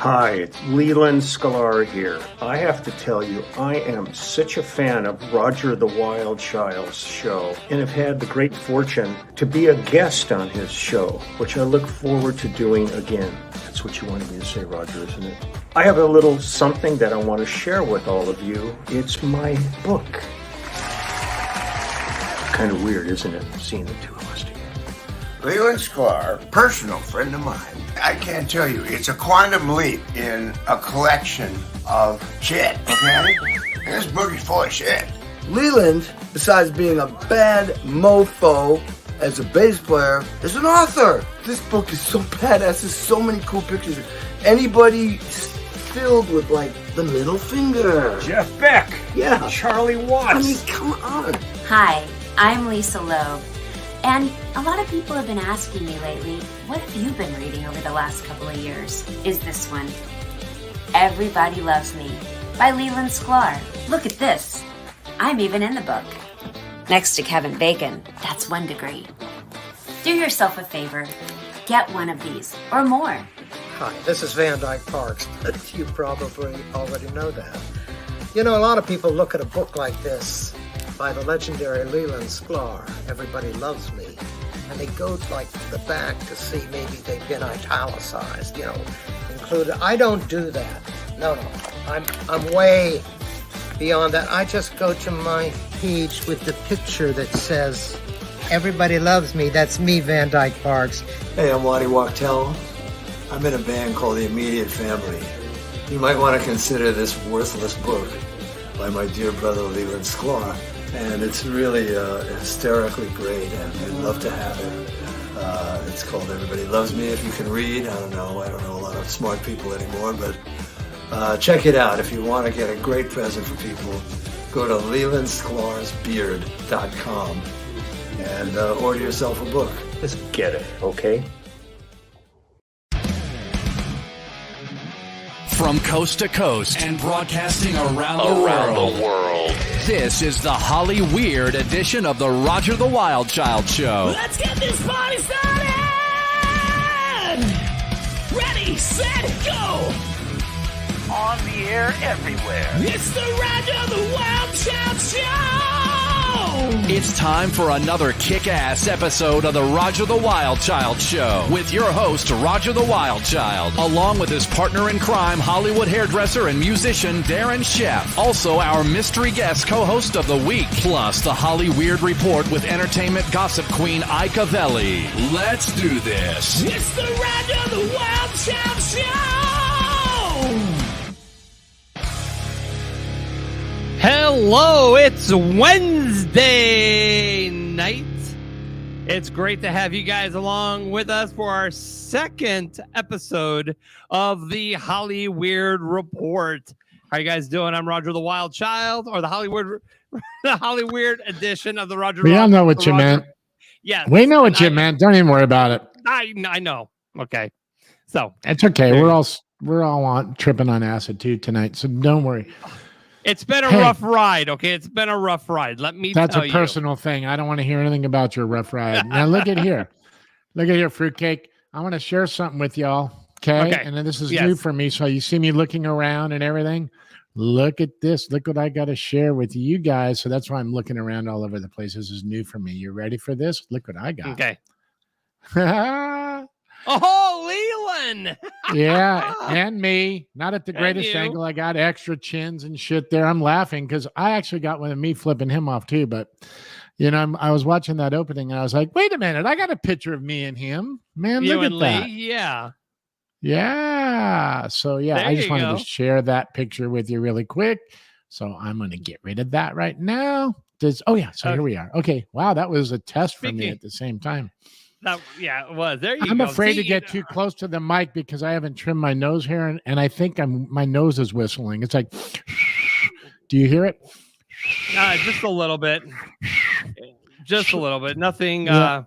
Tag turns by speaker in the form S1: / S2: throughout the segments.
S1: Hi, it's Leland Sklar here. I have to tell you, I am such a fan of Roger the Wild Child's show and have had the great fortune to be a guest on his show, which I look forward to doing again. That's what you wanted me to say, Roger, isn't it? I have a little something that I want to share with all of you. It's my book. Kind of weird, isn't it, seeing the two of us together?
S2: Leland Sklar, personal friend of mine. I can't tell you, it's a quantum leap in a collection of shit, okay? This book is full of shit.
S3: Leland, besides being a bad mofo as a bass player, is an author. This book is so badass. There's so many cool pictures. Anybody filled with, like, the middle finger.
S1: Jeff Beck.
S3: Yeah.
S1: Charlie Watts.
S3: I mean, come on.
S4: Hi, I'm Lisa Loeb. And a lot of people have been asking me lately, what have you been reading over the last couple of years? Is this one, Everybody Loves Me by Leland Sklar. Look at this. I'm even in the book. Next to Kevin Bacon, that's 1 degree. Do yourself a favor. Get one of these or more.
S5: Hi, this is Van Dyke Parks, but you probably already know that. You know, a lot of people look at a book like this by the legendary Leland Sklar, Everybody Loves Me, and they go like to the back to see maybe they've been italicized, you know, included. I don't do that. No. I'm way beyond that. I just go to my page with the picture that says, Everybody Loves Me. That's me, Van Dyke Parks.
S6: Hey, I'm Waddy Wachtel. I'm in a band called The Immediate Family. You might want to consider this worthless book by my dear brother Leland Sklar. And it's really hysterically great, and I'd love to have it. It's called Everybody Loves Me. If you can read, I don't know a lot of smart people anymore, but check it out. If you want to get a great present for people, go to lelandsklar'sbeard.com and order yourself a book.
S1: Just get it, okay?
S7: From coast to coast and broadcasting around the world. This is the Hollyweird edition of the Roger the Wild Child Show.
S8: Let's get this party started! Ready, set, go!
S9: On the air everywhere.
S8: It's the Roger the Wild Child Show!
S7: It's time for another kick-ass episode of the Roger the Wild Child Show with your host, Roger the Wild Child, along with his partner in crime, Hollywood hairdresser and musician, Darren Sheff. Also, our mystery guest co-host of the week, plus the Hollyweird Report with entertainment gossip queen, Ika Velli. Let's do this.
S8: It's the Roger the Wild Child Show!
S10: Hello, it's Wednesday night. It's great to have you guys along with us for our second episode of the Hollyweird Report. How you guys doing? I'm Roger the Wild Child, or the Hollyweird edition of the Roger.
S11: We all know what you meant.
S10: Yeah,
S11: we know what you meant. Don't even worry about it.
S10: I know. Okay, so
S11: it's okay. We're all tripping on acid too tonight, so don't worry.
S10: It's been a rough ride, okay? It's been a rough ride. Let me tell you.
S11: That's a personal thing. I don't want to hear anything about your rough ride. Now, look at here. Look at here, fruitcake. I want to share something with y'all, okay? And then this is new for me, so you see me looking around and everything. Look at this. Look what I got to share with you guys. So that's why I'm looking around all over the place. This is new for me. You ready for this? Look what I got.
S10: Okay. Oh, Leland!
S11: Yeah, and me. Not at the greatest angle. I got extra chins and shit there. I'm laughing because I actually got one of me flipping him off too. But, you know, I was watching that opening and I was like, wait a minute. I got a picture of me and him. Man, look at that.
S10: Yeah.
S11: Yeah. So, yeah,
S10: there
S11: I just wanted
S10: go.
S11: to share that picture with you really quick. So I'm going to get rid of that right now. So here we are. Okay. Wow, that was a test for me at the same time.
S10: Yeah, it was. There you go.
S11: I'm afraid to get too close to the mic because I haven't trimmed my nose hair, and I think my nose is whistling. It's like, do you hear it?
S10: Just a little bit. Just a little bit. Nothing.
S11: Yeah.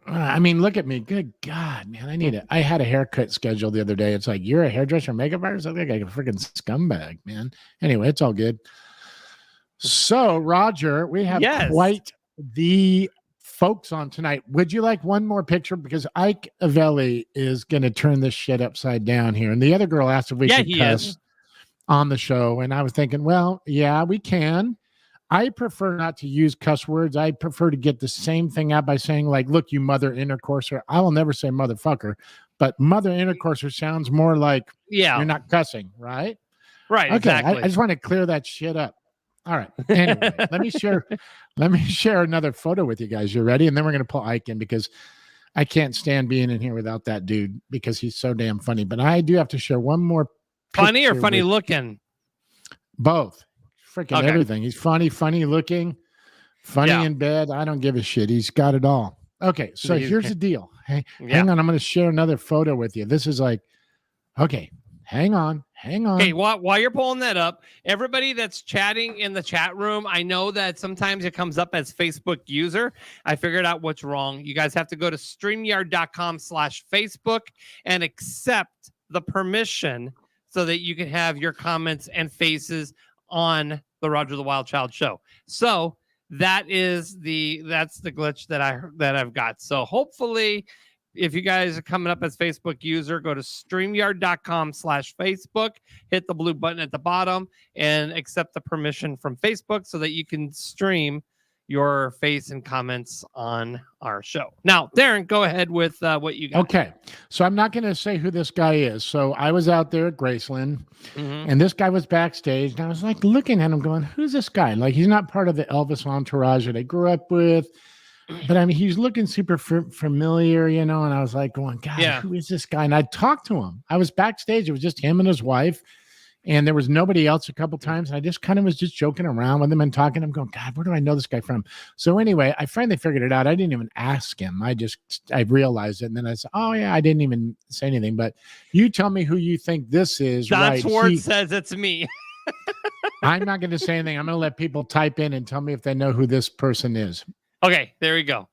S11: I mean, look at me. Good God, man. I had a haircut scheduled the other day. It's like, you're a hairdresser, makeup artist? I think like a freaking scumbag, man. Anyway, it's all good. So, Roger, we have quite the folks on tonight. Would you like one more picture? Because Ike Avelli is going to turn this shit upside down here. And the other girl asked if we could cuss on the show. And I was thinking, well, yeah, we can. I prefer not to use cuss words. I prefer to get the same thing out by saying, like, look, you mother intercourser. I will never say motherfucker, but mother intercourser sounds more like you're not cussing, right?
S10: Right,
S11: okay,
S10: exactly.
S11: I just want to clear that shit up. All right. Anyway, let me share another photo with you guys. You ready? And then we're going to pull Ike in because I can't stand being in here without that dude because he's so damn funny. But I do have to share one more
S10: funny or funny looking?
S11: Both. Freaking everything. He's funny looking, funny in bed. I don't give a shit. He's got it all. Okay, so here's the deal. Hey, hang on. I'm going to share another photo with you. This is like, okay, hang on.
S10: Okay, while you're pulling that up, everybody that's chatting in the chat room, I know that sometimes it comes up as Facebook user. I figured out what's wrong. You guys have to go to StreamYard.com/Facebook and accept the permission so that you can have your comments and faces on the Roger the Wild Child show. So that's the glitch that I've got. So hopefully, if you guys are coming up as Facebook user, go to StreamYard.com/Facebook, hit the blue button at the bottom, and accept the permission from Facebook so that you can stream your face and comments on our show. Now, Darren, go ahead with what you got.
S11: Okay, so I'm not going to say who this guy is. So I was out there at Graceland, and this guy was backstage, and I was like looking at him going, who's this guy? Like, he's not part of the Elvis entourage that I grew up with. But I mean, he's looking super familiar, you know, and I was like going, God, who is this guy? And I talked to him. I was backstage. It was just him and his wife, and there was nobody else a couple times. And I just kind of was just joking around with him and talking. I'm going, God, where do I know this guy from? So anyway, I finally figured it out. I didn't even ask him. I realized it. And then I said, oh, yeah, I didn't even say anything. But you tell me who you think this is.
S10: Don Schwartz says it's me.
S11: I'm not going to say anything. I'm going to let people type in and tell me if they know who this person is.
S10: Okay, there we go.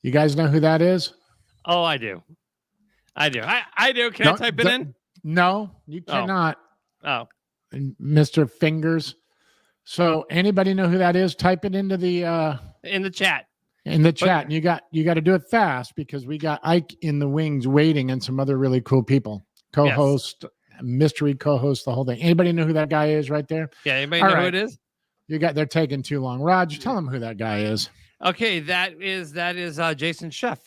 S11: You guys know who that is?
S10: Oh, I do. I do. I do. Can I type it in?
S11: No, you cannot.
S10: Oh.
S11: Mr. Fingers. So anybody know who that is? Type it into the
S10: in the chat.
S11: In the chat. And you got to do it fast because we got Ike in the wings waiting and some other really cool people. Co-host, mystery co-host, the whole thing. Anybody know who that guy is right there?
S10: Yeah, anybody know who it is?
S11: They're taking too long. Raj, tell them who that guy is.
S10: Okay, that is Jason Sheff.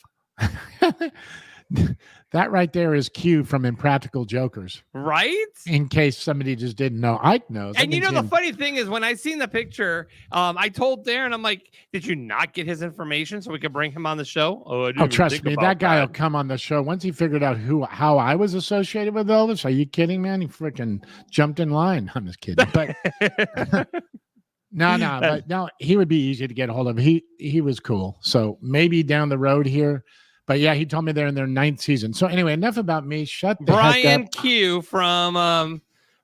S11: That right there is Q from Impractical Jokers.
S10: Right?
S11: In case somebody just didn't know. Ike knows.
S10: And you know, the funny thing is when I seen the picture, I told Darren, I'm like, did you not get his information so we could bring him on the show? Oh,
S11: trust me, that guy will come on the show. Once he figured out how I was associated with Elvis, are you kidding, man? He freaking jumped in line. I'm just kidding. But no, he would be easy to get a hold of. He was cool. So maybe down the road here. But yeah, he told me they're in their 9th season. So anyway, enough about me. Shut the heck up.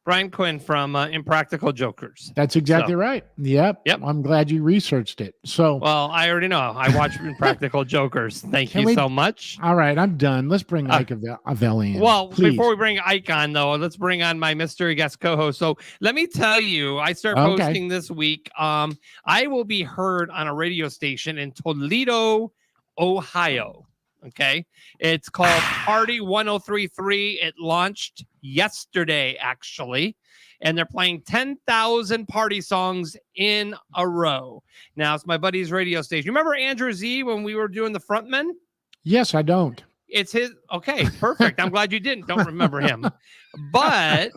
S10: Brian Quinn from Impractical Jokers.
S11: That's exactly right. Yep. I'm glad you researched it. So
S10: well, I already know. I watch Impractical Jokers. Thank you so much.
S11: All right, I'm done. Let's bring Ike Avelli in.
S10: Well,
S11: please.
S10: Before we bring Ike on, though, let's bring on my mystery guest co-host. So let me tell you, I start posting this week. I will be heard on a radio station in Toledo, Ohio. Okay, it's called Party 1033. It launched yesterday, actually, and they're playing 10,000 party songs in a row. Now, it's my buddy's radio station. You remember Andrew Z when we were doing the Frontman?
S11: Yes, I don't.
S10: It's his. Okay, perfect. I'm glad you don't remember him. But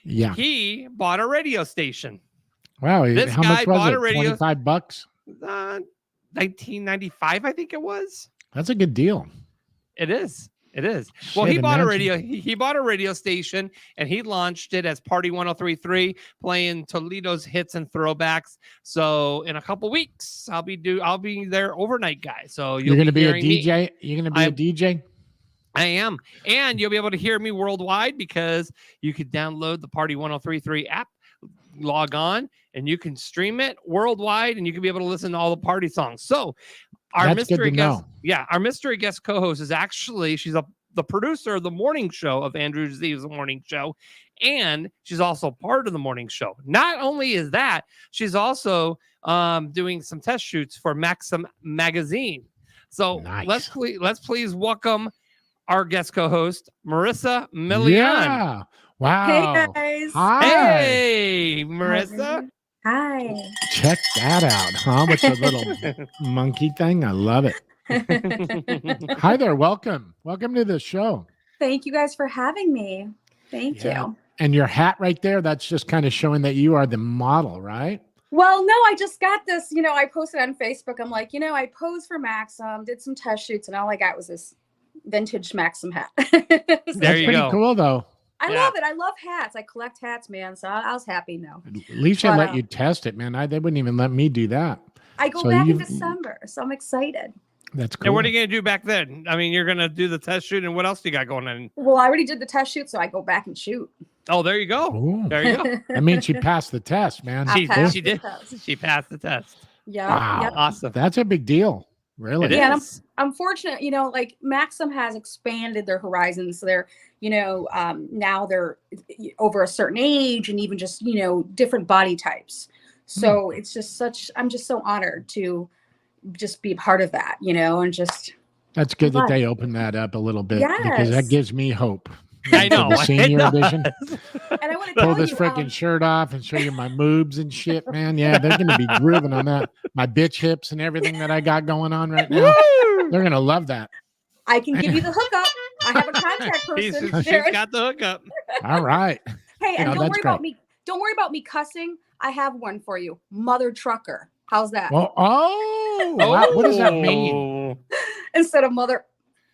S11: yeah,
S10: he bought a radio station.
S11: Wow,
S10: this
S11: how
S10: guy
S11: much was
S10: bought
S11: it?
S10: a radio.
S11: $25.
S10: 1995, I think it was.
S11: That's a good deal.
S10: It is. Well, he bought a radio. He bought a radio station and he launched it as Party 1033, playing Toledo's hits and throwbacks. So in a couple weeks, I'll be there overnight, guys. So
S11: you're going to be a DJ. You're going to be a DJ.
S10: I am, and you'll be able to hear me worldwide because you could download the Party 1033 app, log on, and you can stream it worldwide, and you can be able to listen to all the party songs. So our mystery guest co-host is actually, she's a the producer of the morning show of Andrew Zee's morning show, and she's also part of the morning show. Not only is that, she's also doing some test shoots for Maxim magazine. So let's please welcome our guest co-host, Marissa Millian.
S11: Yeah. Wow.
S12: Hey guys.
S11: Hi.
S10: Hey, Marissa.
S12: Hi.
S11: Check that out, huh? With the little monkey thing. I love it. Hi there. Welcome. Welcome to the show.
S12: Thank you guys for having me. Thank you.
S11: And your hat right there, that's just kind of showing that you are the model, right?
S12: Well, no, I just got this, I posted on Facebook. I'm like, I posed for Maxim, did some test shoots, and all I got was this vintage Maxim hat.
S10: There you go.
S11: Cool, though.
S12: I love it. I love hats. I collect hats, man. So I was happy. No.
S11: At least they let you test it, man. They wouldn't even let me do that.
S12: I go back in December, so I'm excited.
S11: That's cool.
S10: And what are you going to do back then? I mean, you're going to do the test shoot, and what else do you got going on?
S12: Well, I already did the test shoot, so I go back and shoot.
S10: Oh, there you go.
S11: Ooh.
S10: There you go.
S11: That means she passed the test, man.
S10: She did. She passed the test.
S12: Yeah.
S11: Wow.
S12: Yep.
S10: Awesome.
S11: That's a big deal. Really?
S12: Yeah, I'm fortunate, like Maxim has expanded their horizons. So they're, now they're over a certain age and even just, different body types. So it's just I'm just so honored to just be a part of that, and just.
S11: That's good that they opened that up a little bit because that gives me hope.
S10: I know.
S11: The senior edition.
S12: And I want to
S11: pull this freaking shirt off and show you my moobs and shit, man. Yeah, they're going to be grooving on that. My bitch hips and everything that I got going on right now. They're going to love that.
S12: I can give you the hookup. I have a contact person.
S10: She's got the hookup.
S11: All right.
S12: Hey, and don't worry about me cussing. I have one for you. Mother trucker. How's that?
S11: Well, what does that mean?
S12: Instead of mother,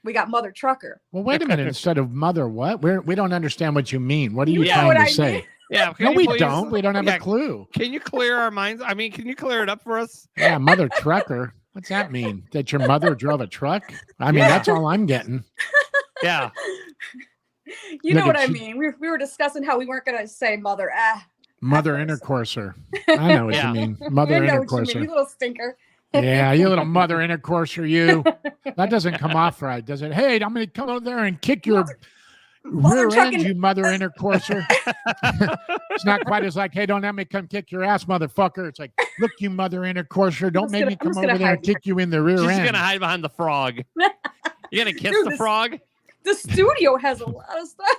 S12: we got mother trucker.
S11: Well, wait a minute. Instead of mother, what? We don't understand what you mean. What are you trying to say?
S10: Yeah.
S11: No, we don't. We don't have a clue.
S10: Can you clear our minds? I mean, can you clear it up for us?
S11: Yeah, mother trucker. What's that mean? That your mother drove a truck? I mean, that's all I'm getting.
S10: Yeah.
S12: You know what I mean. We were discussing how we weren't going to say mother.
S11: Mother intercourser. I know what you mean. Mother intercourser.
S12: You little stinker.
S11: Yeah, you little mother intercourser, you. That doesn't come off right, does it? Hey, I'm going to come over there and kick your rear end, you mother intercourser. It's not quite as like, hey, don't let me come kick your ass, motherfucker. It's like, look, you mother intercourser, don't make me come over there and kick you in the rear end.
S10: She's going to hide behind the frog. You're going to kiss the frog?
S12: The studio has a lot of stuff.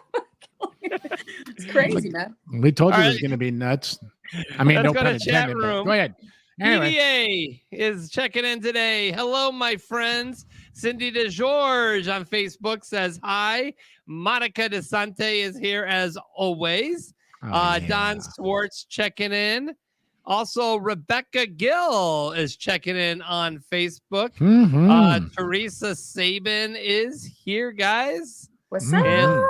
S12: It's crazy, man.
S11: We told you it was going to be nuts. I mean, no pun intended. Go ahead. Anyway.
S10: PDA is checking in today. Hello, my friends. Cindy DeGeorge on Facebook says hi. Monica DeSante is here as always. Don Swartz checking in. Also, Rebecca Gill is checking in on Facebook. Teresa Sabin is here, guys.
S12: What's up?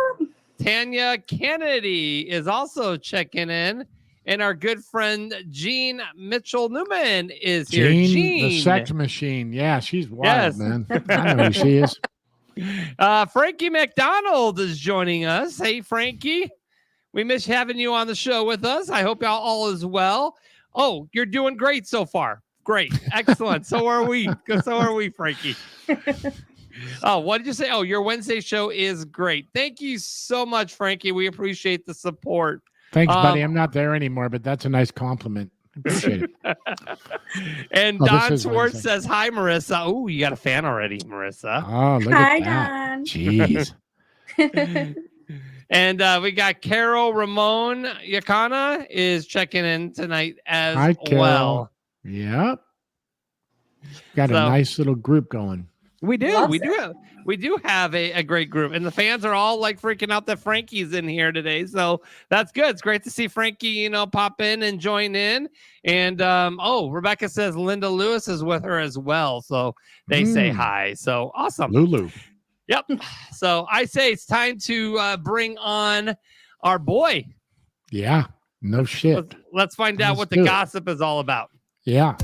S10: Tanya Kennedy is also checking in. And our good friend Jean Mitchell Newman is here. Jean,
S11: the sex machine. Yeah, she's wild, man. I know who she is.
S10: Frankie McDonald is joining us. Hey, Frankie. We miss having you on the show with us. I hope y'all all is well. Oh, you're doing great so far. Great. Excellent. So are we. So are we, Frankie. Oh, what did you say? Oh, your Wednesday show is great. Thank you so much, Frankie. We appreciate the support.
S11: Thanks, buddy. I'm not there anymore, but that's a nice compliment. Appreciate it.
S10: And Don Swartz says, hi, Marissa. Oh, you got a fan already, Marissa.
S11: Oh, look at that.
S12: Don.
S11: Jeez.
S10: And we got Carol Ramon Yakana is checking in tonight as
S11: hi, Carol.
S10: well.
S11: Yep. Got a nice little group going.
S10: We do. We do have a great group, and the fans are all like freaking out that Frankie's in here today. So that's good. It's great to see Frankie, pop in and join in. And Rebecca says Linda Lewis is with her as well. So they say hi. So awesome.
S11: Lulu.
S10: Yep. So I say it's time to bring on our boy.
S11: Yeah. No shit.
S10: Let's find out what the gossip is all about.
S11: Yeah.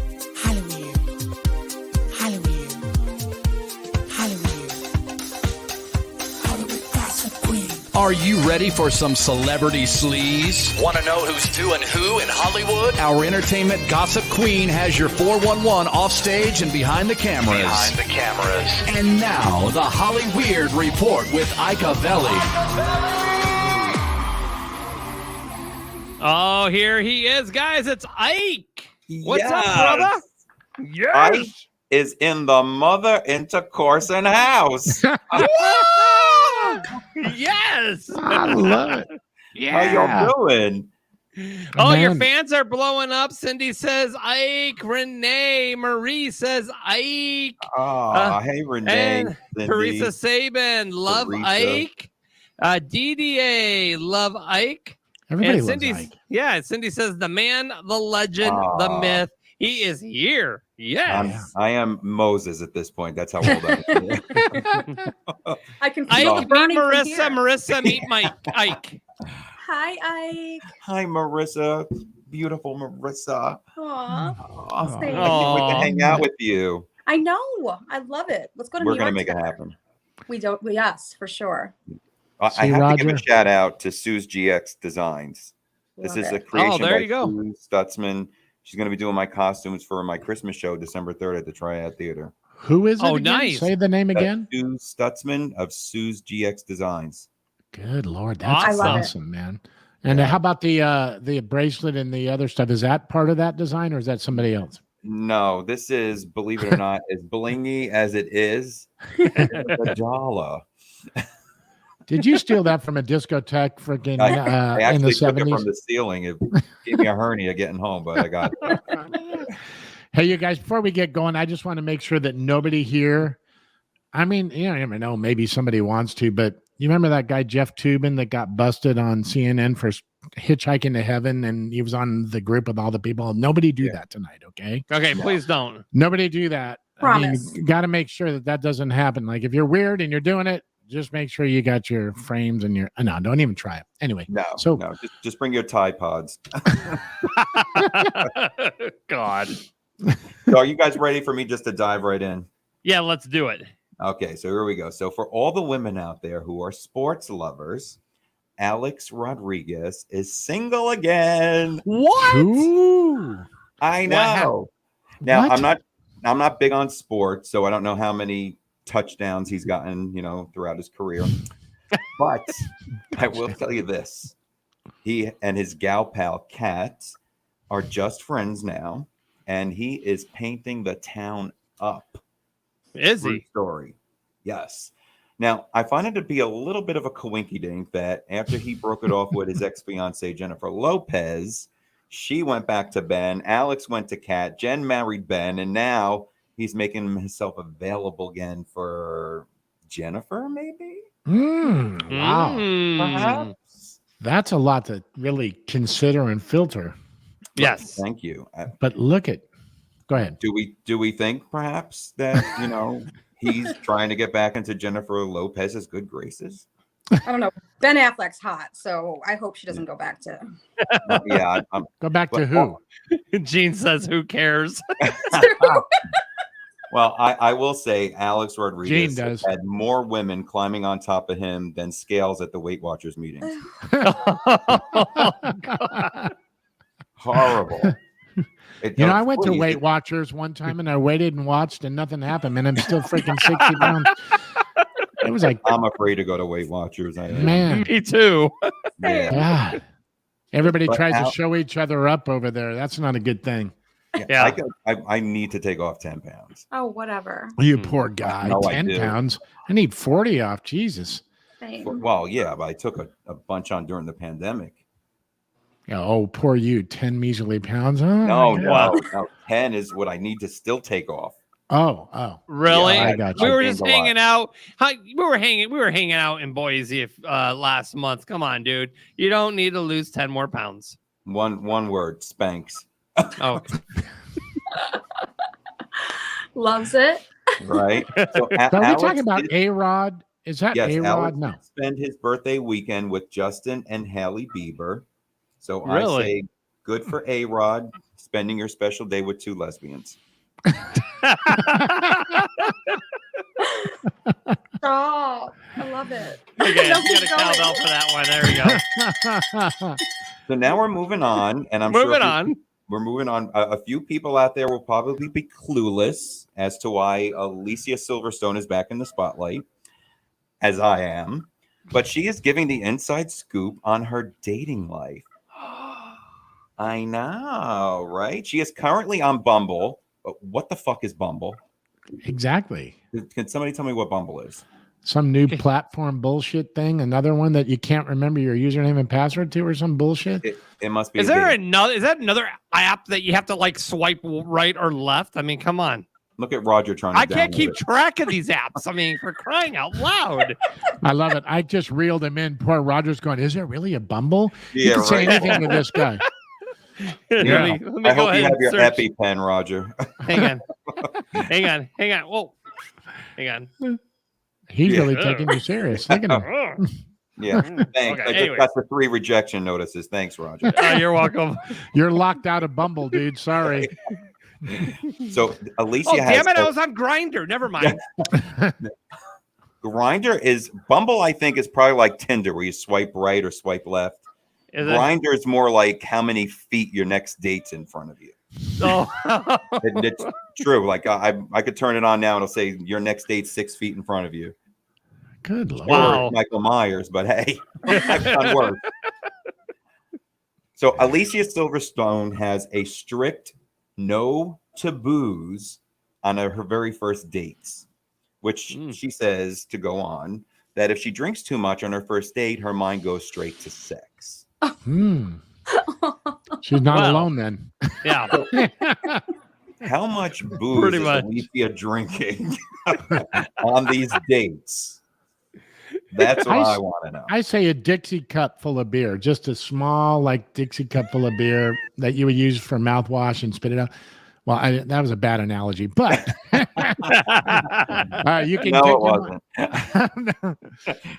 S7: Are you ready for some celebrity sleaze? Want to know who's doing who in Hollywood? Our entertainment gossip queen has your 411 off stage and behind the cameras. And now, the Hollyweird Report with Ika Velli.
S10: Oh, here he is, guys. It's Ike. What's up, brother? Yes.
S13: Ike is in the mother intercourse and house.
S10: Yes.
S11: I love it.
S10: Yeah.
S13: How y'all doing?
S10: Oh, man. Your fans are blowing up. Cindy says Ike. Renee Marie says Ike.
S13: Oh, hey, Renee.
S10: Teresa Saban, love Ike. DDA, love Ike.
S11: Everybody
S10: and
S11: loves
S10: Cindy's,
S11: Ike.
S10: Yeah, Cindy says the man, the legend, the myth. He is here. Yes.
S13: I am Moses at this point. That's how old I am.
S12: I can feel
S10: Ike,
S12: burning
S10: meet Marissa.
S12: from here.
S10: Marissa, meet Mike. Ike.
S12: Hi, Ike.
S13: Hi, Marissa. Beautiful Marissa.
S12: Aww.
S13: I can't wait to hang out with you.
S12: I know. I love it. Let's go to New
S13: We're
S12: York
S13: going to make it
S12: together.
S13: happon.
S12: Yes, for sure.
S13: I have to give a shout out to Sue's GX Designs. This is a creation by Sue Stutzman. She's going to be doing my costumes for my Christmas show December 3rd at the Triad Theater.
S11: Who is it?
S10: Oh,
S11: again?
S10: nice.
S11: Say the name again.
S13: Sue Stutzman of Sue's GX Designs.
S11: Good Lord. That's awesome, man. And how about the bracelet and the other stuff? Is that part of that design or is that somebody else?
S13: No, this is, believe it or not, as blingy as it is, a dollar.
S11: Did you steal that from a discotheque freaking
S13: I
S11: in the
S13: actually took
S11: 70s?
S13: it from the ceiling. It gave me a hernia getting home, but I got it.
S11: Hey, you guys, before we get going, I just want to make sure that nobody here, I mean, you never know, maybe somebody wants to, but you remember that guy, Jeff Toobin, that got busted on CNN for hitchhiking to heaven, and he was on the group with all the people? Nobody do that tonight, okay?
S10: Okay, please don't.
S11: Nobody do that.
S12: Promise.
S11: I mean, you got to make sure that that doesn't happen. Like, if you're weird and you're doing it, just make sure you got your frames and your. No, don't even try it. Anyway,
S13: no, just bring your Tide Pods.
S10: God.
S13: So, are you guys ready for me just to dive right in?
S10: Yeah, let's do it.
S13: Okay, so here we go. So, for all the women out there who are sports lovers, Alex Rodriguez is single again.
S10: What?
S11: Ooh.
S13: I know. Now, I'm not big on sports, so I don't know how many touchdowns he's gotten, throughout his career. But I will tell you this. He and his gal pal Kat are just friends now, and he is painting the town up.
S10: Is
S13: True
S10: he?
S13: Story. Yes. Now, I find it to be a little bit of a coinkydink that after he broke it off with his ex-fiancee Jennifer Lopez, she went back to Ben, Alex went to Kat, Jen married Ben, and now he's making himself available again for Jennifer, maybe?
S11: Wow.
S13: Perhaps.
S11: That's a lot to really consider and filter.
S10: Yes.
S13: Thank you.
S11: But look at, go ahead.
S13: Do we think perhaps that, he's trying to get back into Jennifer Lopez's good graces?
S12: I don't know. Ben Affleck's hot, so I hope she doesn't go back to.
S13: Yeah.
S11: Go back to who?
S10: Gene says, who cares?
S13: Well, I will say Alex Rodriguez
S11: Gene does.
S13: had more women climbing on top of him than scales at the Weight Watchers meetings. Horrible.
S11: I went to Weight Watchers one time and I waited and watched and nothing happened, and I'm still freaking 60 pounds. It was like,
S13: I'm afraid to go to Weight Watchers.
S11: Man.
S10: Me too.
S13: Yeah.
S11: God. Everybody
S13: But
S11: tries to show each other up over there. That's not a good thing.
S10: Yeah.
S13: I need to take off 10 pounds.
S12: Oh, whatever.
S11: You poor guy.
S13: No, I
S11: 10
S13: do.
S11: pounds. I need 40 off. Jesus.
S12: Same.
S13: Well, yeah, but I took a bunch on during the pandemic.
S11: Yeah, oh, poor you. 10 measly pounds. Oh,
S13: No. 10 is what I need to still take off.
S11: Oh.
S10: Really?
S11: Yeah, I got you.
S10: We were
S13: gained
S10: just
S13: a lot.
S10: hanging out. We were hanging out in Boise last month. Come on, dude. You don't need to lose 10 more pounds.
S13: One word, Spanx.
S10: Oh.
S12: Loves it.
S13: Right? So,
S11: So are we talking about A-Rod? Is that
S13: yes,
S11: A-Rod?
S13: Alex
S11: No.
S13: did spend his birthday weekend with Justin and Hailey Bieber. So
S10: Really?
S13: I say good for A-Rod, spending your special day with two lesbians.
S12: Stop. I love it.
S10: Okay, get a cowbell for that one. There we go.
S13: So now we're moving on, and I'm
S10: moving
S13: sure
S10: on.
S13: We're moving on. A few people out there will probably be clueless as to why Alicia Silverstone is back in the spotlight, as I am. But she is giving the inside scoop on her dating life. I know, right? She is currently on Bumble. What the fuck is Bumble?
S11: Exactly.
S13: Can somebody tell me what Bumble is?
S11: Some new platform bullshit thing. Another one that you can't remember your username and password to, or some bullshit.
S13: It must be.
S10: Is there another? Is that another app that you have to like swipe right or left? I mean, come on.
S13: Look at Roger trying to.
S10: I can't keep track of these apps. I mean, for crying out loud.
S11: I love it. I just reeled him in. Poor Roger's going, is there really a Bumble?
S13: Yeah,
S11: you can
S13: right.
S11: say anything with this guy.
S13: Yeah. I hope you have your EpiPen, Roger.
S10: Hang on. Whoa. Hang on.
S11: He's really taking you serious. Look at him.
S13: Yeah, thanks.
S10: Okay,
S13: I just got the 3 rejection notices. Thanks, Roger.
S10: You're welcome.
S11: You're locked out of Bumble, dude. Sorry.
S13: So Alicia has.
S10: Damn it! I was on Grindr. Never mind.
S13: Grindr is Bumble. I think is probably like Tinder, where you swipe right or swipe left. Grindr is more like how many feet your next date's in front of you.
S10: Oh,
S13: it's true. Like I could turn it on now and it'll say your next date's 6 feet in front of you.
S11: Good Lord.
S10: Wow.
S13: Michael Myers, but hey, I've done worse. So Alicia Silverstone has a strict no taboos on her very first dates, which she says to go on that if she drinks too much on her first date, her mind goes straight to sex.
S11: She's not alone then.
S10: Yeah.
S13: How much booze is Alicia drinking on these dates? That's what I want to know.
S11: I say a Dixie cup full of beer, just a small, like Dixie cup full of beer that you would use for mouthwash and spit it out. Well, that was a bad analogy, but you can.
S13: No, it wasn't.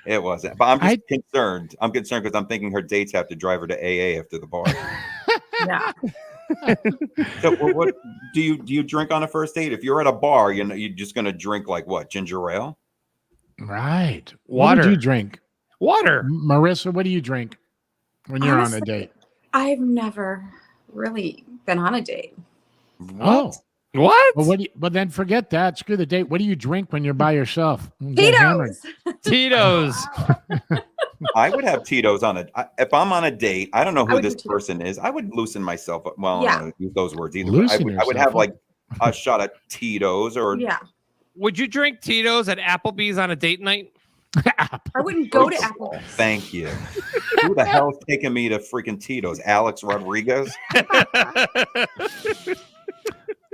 S13: It wasn't. But I'm just concerned. I'm concerned because I'm thinking her dates have to drive her to AA after the bar.
S12: Yeah.
S13: So, what do you drink on a first date? If you're at a bar, you're just going to drink like what? Ginger ale?
S11: Right.
S10: Water.
S11: What do you drink?
S10: Water.
S11: Marissa, what do you drink when you're on a date?
S12: I've never really been on a date.
S11: Oh.
S10: What?
S11: Well, but then forget that. Screw the date. What do you drink when you're by yourself?
S12: Tito's.
S10: Tito's.
S13: I would have Tito's on if I'm on a date. I don't know who this person is. I would loosen myself up. Well, I don't use those words either. I would have like a shot of Tito's or.
S12: Yeah.
S10: Would you drink Tito's at Applebee's on a date night?
S12: I wouldn't go to Applebee's.
S13: Thank you. Who the hell's taking me to freaking Tito's? Alex Rodriguez?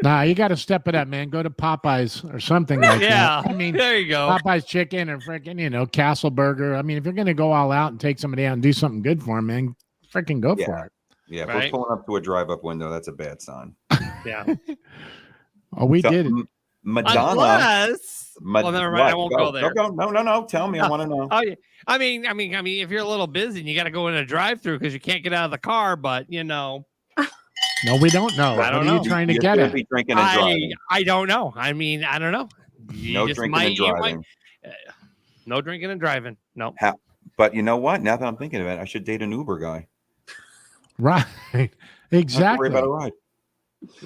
S11: Nah, you got to step it up, man. Go to Popeyes or something like that. I mean,
S10: there you go.
S11: Popeyes chicken or freaking, Castle Burger. I mean, if you're going to go all out and take somebody out and do something good for them, man, freaking go for it.
S13: Yeah, if we're pulling up to a drive-up window, that's a bad sign.
S10: Yeah.
S11: Oh, we did it.
S13: Madonna.
S10: Unless, well, never mind. I won't go there.
S13: No. Tell me. I want to know.
S10: Oh, yeah. I mean, if you're a little busy and you got to go in a drive-through because you can't get out of the car, but
S11: No, we don't know.
S10: I don't know.
S11: What are you trying to get at?
S13: Drinking and driving.
S10: I don't know. I mean, I don't know.
S13: No drinking and driving.
S10: No drinking and driving. No.
S13: But you know what? Now that I'm thinking of it, I should date an Uber guy.
S11: Right. Exactly.
S13: Worry about a ride.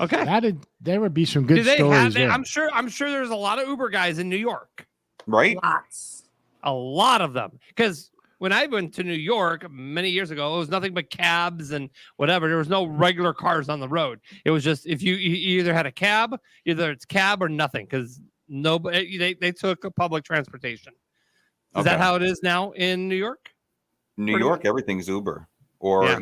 S10: Okay.
S11: There would be some good stories there.
S10: I'm sure there's a lot of Uber guys in New York.
S13: Right?
S12: Lots.
S10: A lot of them. Because when I went to New York many years ago, it was nothing but cabs and whatever. There was no regular cars on the road. It was just if you either had a cab, either it's cab or nothing, because nobody they took a public transportation. Is that how it is now in New York?
S13: New York, everything's Uber or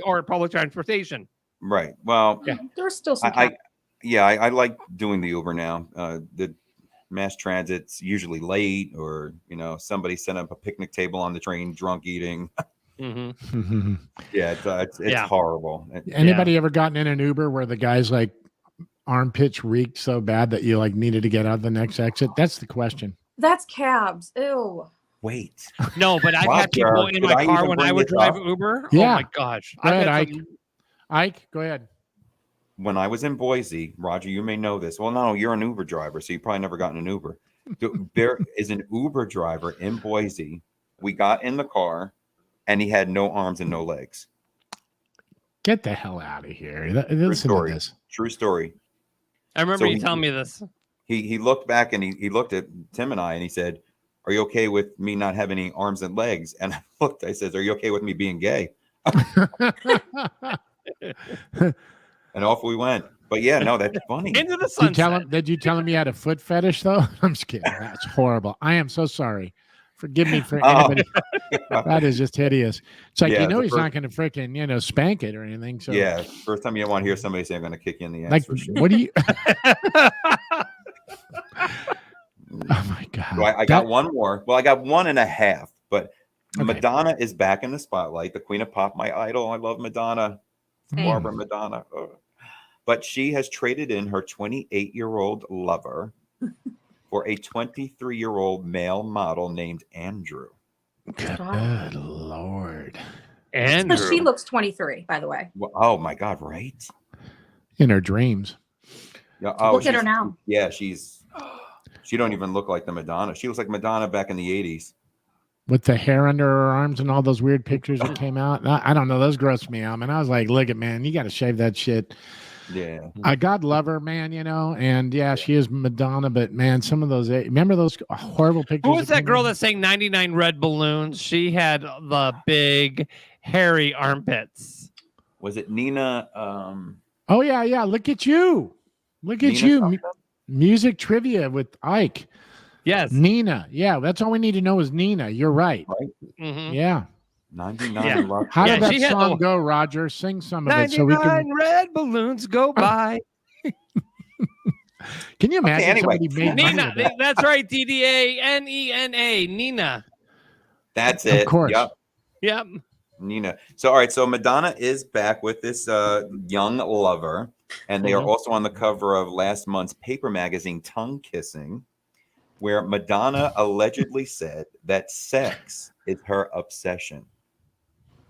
S10: or public transportation.
S13: Right. Well,
S12: there's still some.
S13: I like doing the Uber now. The mass transit's usually late, or somebody set up a picnic table on the train, drunk eating.
S10: Mm-hmm.
S13: Yeah, it's horrible.
S11: Anybody ever gotten in an Uber where the guy's like armpits reeked so bad that you like needed to get out the next exit? That's the question.
S12: That's cabs. Ew.
S13: Wait.
S10: No, but I've had people in my car when I would drive Uber.
S11: Yeah.
S10: Oh my gosh.
S11: Go ahead, Ike, go ahead.
S13: When I was in Boise, Roger, you may know this. Well, no, you're an Uber driver, so you probably never gotten an Uber. There is an Uber driver in Boise. We got in the car, and he had no arms and no legs.
S11: Get the hell out of here.
S13: True
S11: Listen to
S13: story.
S11: this.
S13: True story.
S10: I remember you telling me this.
S13: He looked back and he looked at Tim and I and he said, "Are you okay with me not having any arms and legs?" And I looked, I said, "Are you okay with me being gay?" And off we went. But yeah, no, that's funny.
S10: Into the sunset.
S11: Did you tell him you had a foot fetish though? I'm just kidding. That's horrible. I am so sorry. Forgive me for anybody. That is just hideous. It's like, he's not going to freaking, spank it or anything. So
S13: yeah, first time you want to hear somebody say, "I'm going to kick you in the ass."
S11: Like,
S13: for sure.
S11: what do you? Oh my God.
S13: So I got one more. Well, I got 1.5, but okay. Madonna is back in the spotlight. The Queen of Pop, my idol. I love Madonna. Barbara Madonna. But she has traded in her 28-year-old lover for a 23-year-old male model named Andrew.
S11: Good Lord.
S10: Andrew.
S12: So she looks 23, by the way.
S13: Well, oh my God, right?
S11: In her dreams.
S13: Yeah,
S12: look at her now.
S13: Yeah, she don't even look like the Madonna. She looks like Madonna back in the 80s.
S11: With the hair under her arms and all those weird pictures that came out. I don't know. Those grossed me out. And I was like, look at, man, you got to shave that shit.
S13: Yeah.
S11: God love her, man, and she is Madonna, but man, some of those, remember those horrible pictures?
S10: Who was that girl that sang 99 Red Balloons? She had the big hairy armpits.
S13: Was it Nina?
S11: Oh yeah. Look at you. Look at you. Music trivia with Ike.
S10: Yes.
S11: Nina. Yeah, that's all we need to know is Nina. You're right.
S10: Mm-hmm.
S11: Yeah.
S13: 99.
S10: Yeah.
S11: How did that song go, Roger? Sing some of it so we can.
S10: 99 red balloons go by.
S11: Can you imagine?
S13: Okay, anyway.
S11: Made
S10: Nina. That's right. DDANENA. Nina.
S13: That's it.
S11: Of course.
S10: Yep.
S13: Nina. So, all right. So Madonna is back with this young lover, and they are also on the cover of last month's paper magazine, Tongue Kissing, where Madonna allegedly said that sex is her obsession.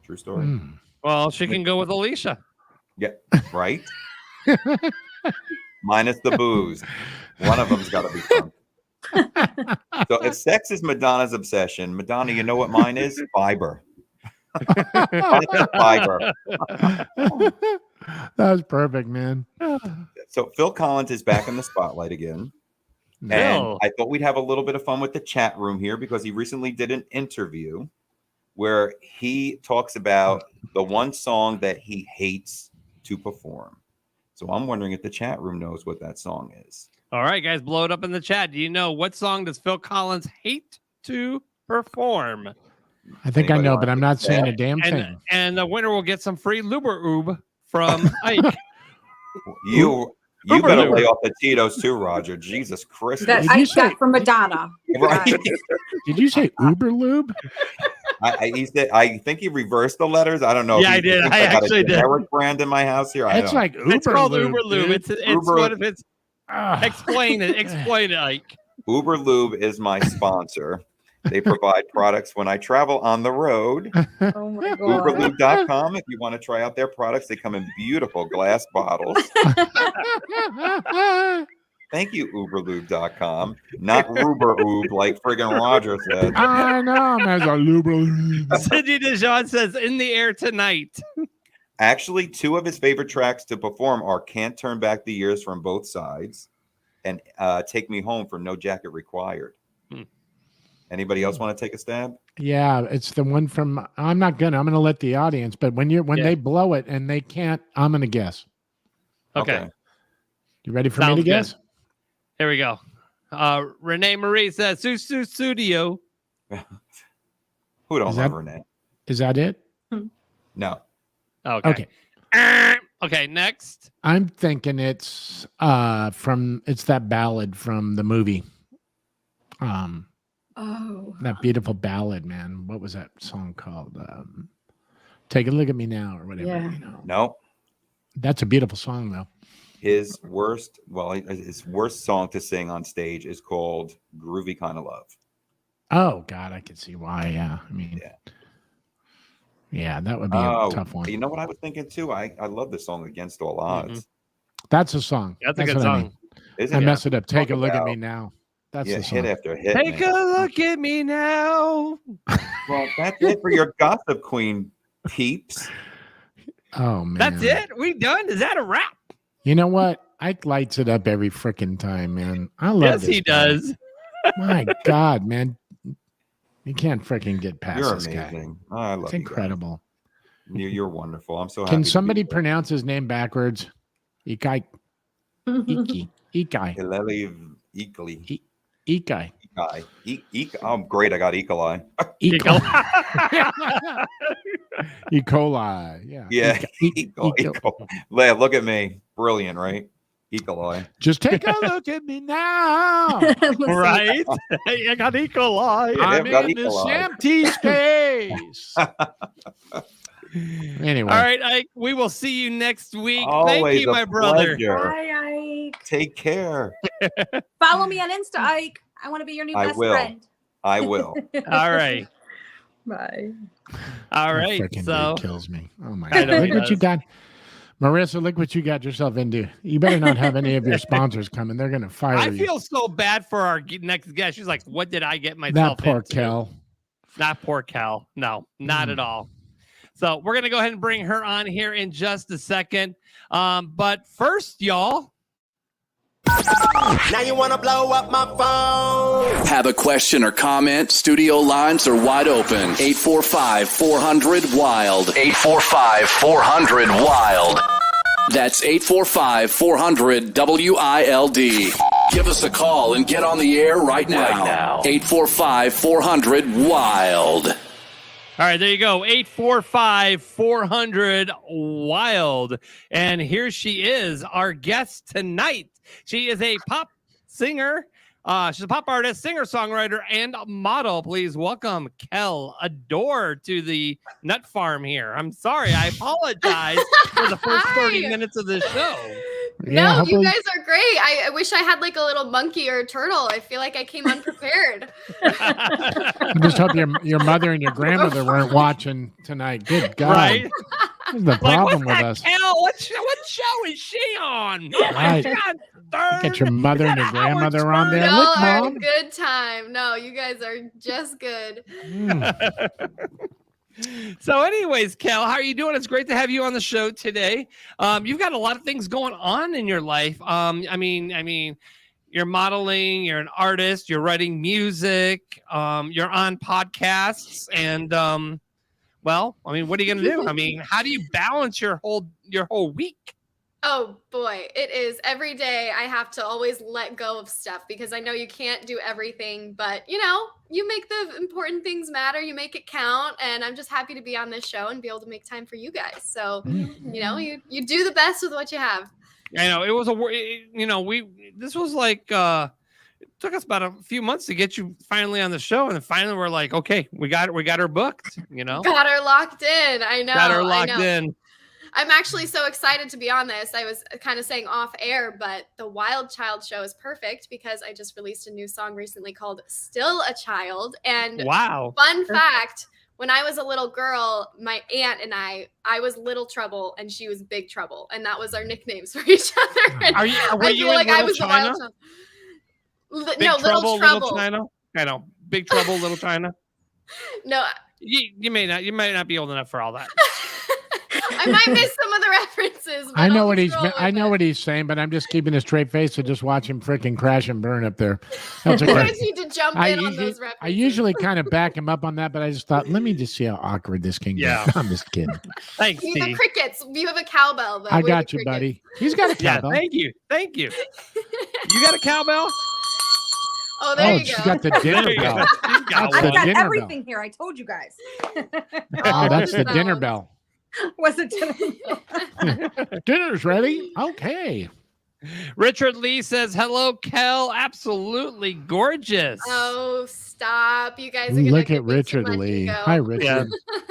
S13: True story.
S10: Well, she can go with Alicia.
S13: Yeah, right? Minus the booze. One of them's got to be fun. So if sex is Madonna's obsession, Madonna, you know what mine is? Fiber. Fiber.
S11: That was perfect, man.
S13: So Phil Collins is back in the spotlight again. And I thought we'd have a little bit of fun with the chat room here because he recently did an interview where he talks about the one song that he hates to perform. So I'm wondering if the chat room knows what that song is.
S10: All right, guys, blow it up in the chat. Do you know what song does Phil Collins hate to perform?
S11: I think I know, but I'm not saying a damn thing.
S10: And the winner will get some free Luber Oob from Ike.
S13: You better lay off the Tito's too, Roger. Jesus Christ.
S12: That I got from Madonna.
S13: Right.
S11: Did you say Uber Lube?
S13: I think he reversed the letters. I don't know.
S10: Yeah, I did. I actually did.
S13: Generic brand in my house here.
S11: It's like Uber.
S10: It's called
S11: Lube,
S10: Uber Lube. It's what if it's. Explain it. Explain it, Ike.
S13: Uber Lube is my sponsor. They provide products when I travel on the road.
S12: Oh my God.
S13: Uberlube.com. If you want to try out their products, they come in beautiful glass bottles. Thank you, Uberlube.com. Not Uber like friggin' Roger said.
S11: I know, man. Uber.
S10: Cindy DeJohn says, "In the air tonight."
S13: Actually, two of his favorite tracks to perform are Can't Turn Back the Years from Both Sides and Take Me Home for No Jacket Required. Anybody else want to take a stab?
S11: Yeah, it's the one from. I'm gonna let the audience, but when they blow it and they can't, I'm gonna guess.
S10: Okay.
S11: You ready for me to guess?
S10: Here we go. Renee Marie says Susu Studio.
S13: Who don't love Renee?
S11: Is that it?
S13: No.
S10: Okay. Okay, next.
S11: I'm thinking it's that ballad from the movie. That beautiful ballad, man. What was that song called? Take a Look at Me Now or whatever.
S12: Yeah.
S13: No.
S11: That's a beautiful song though.
S13: His worst song to sing on stage is called Groovy Kind of Love.
S11: Oh God, I can see why. Yeah. I mean, yeah, that would be a tough one.
S13: You know what I was thinking too? I love the song Against All Odds.
S11: That's a song.
S10: That's a good song.
S11: I mess it up. Take a look at me now. That's
S13: yeah,
S11: the song.
S13: hit after hit.
S10: Take a look at me now.
S13: Well, that's it for your Gossip Queen peeps.
S11: Oh man,
S10: that's it. We done? Is that a wrap?
S11: You know what? Ike lights it up every freaking time, man. I love
S10: this. Yes, he does.
S11: My God, man, you can't freaking get past
S13: You're
S11: this
S13: amazing.
S11: guy.
S13: I love
S11: It's incredible.
S13: You're wonderful. I'm so happy.
S11: Can somebody pronounce his name backwards? Ikai. Iki. Ikai.
S13: Ikai.
S11: Ikai.
S13: Oh, great. I got E. coli.
S11: E. coli. Yeah.
S13: Yeah. E. coli. Look at me. Brilliant, right? E. coli.
S11: Just take a look at me now.
S10: Right? I got E. coli.
S11: I'm in this empty space. Anyway.
S10: All right, Ike. We will see you next week.
S13: Always
S10: Thank you, my brother.
S12: Bye, Ike.
S13: Take care.
S12: Follow me on Insta, Ike. I want to be your new best friend.
S13: I will.
S10: All right.
S12: Bye.
S10: All right. So
S11: kills me. Oh my God. Look what you got. Marissa, look what you got yourself into. You better not have any of your sponsors coming. They're going to fire you.
S10: I feel so bad for our next guest. She's like, what did I get myself
S11: into? Not poor
S10: into?
S11: Kel.
S10: Not poor Kel. No, not at all. So we're going to go ahead and bring her on here in just a second. But first, y'all.
S8: Now you want to blow up my phone.
S7: Have a question or comment? Studio lines are wide open. 845-400-WILD. 845-400-WILD. That's 845-400-WILD. Give us a call and get on the air right now. 845-400-WILD.
S10: All right, there you go. 845-400-WILD. And here she is, our guest tonight. She is a pop singer. She's a pop artist, singer, songwriter, and model. Please welcome Kel Adore to the Nut Farm here. I'm sorry. I apologize for the first 30 minutes of this show.
S14: No, you guys are great. I wish I had like a little monkey or a turtle. I feel like I came unprepared.
S11: I just hope your mother and your grandmother weren't watching tonight. Good God.
S10: Right?
S11: What's the problem with us?
S10: Kel? What show is she on? Oh
S11: Right.
S10: my God.
S11: Get your mother and your grandmother on there.
S14: Y'all
S11: Look,
S14: are a
S11: Mom.
S14: good time. No, you guys are just good.
S10: So anyways, Kel, how are you doing? It's great to have you on the show today. You've got a lot of things going on in your life. I mean, you're modeling, you're an artist, you're writing music, you're on podcasts, and well, I mean, what are you going to do? I mean, how do you balance your whole week?
S14: Oh boy, it is every day. I have to always let go of stuff because I know you can't do everything, but you make the important things matter. You make it count. And I'm just happy to be on this show and be able to make time for you guys. So, you do the best with what you have.
S10: I know it was this was like, it took us about a few months to get you finally on the show. And then finally we're like, okay, we got her booked,
S14: Got her locked in. I know.
S10: Got her locked in.
S14: I'm actually so excited to be on this. I was kind of saying off air, but the Wild Child show is perfect because I just released a new song recently called Still a Child. And
S10: wow.
S14: Fun fact, when I was a little girl, my aunt and I was Little Trouble and she was Big Trouble. And that was our nicknames for each other.
S10: Were you in Little China?
S14: Little Trouble.
S10: Little China? I know. Big Trouble, Little China.
S14: No.
S10: You may not be old enough for all that.
S14: I might miss some of the references.
S11: I know what he's saying, but I'm just keeping a straight face to just watch him freaking crash and burn up there. That's okay.
S14: You guys need to jump in on those references.
S11: I usually kind of back him up on that, but I just thought, let me just see how awkward this can get. I'm just kidding.
S10: Thanks,
S14: you have the crickets. You have a cowbell.
S11: I got you, buddy. He's got a cowbell.
S10: Yeah, thank you. You got a cowbell?
S14: Oh, there you go.
S11: She's got the dinner bell.
S12: I got everything here. I told you guys.
S11: Oh, that's the dinner bell.
S12: Was it dinner?
S11: Dinner's ready. Okay.
S10: Richard Lee says, hello, Kel. Absolutely gorgeous.
S14: Oh, stop. You guys are
S11: look at Richard Lee. Hi, Richard.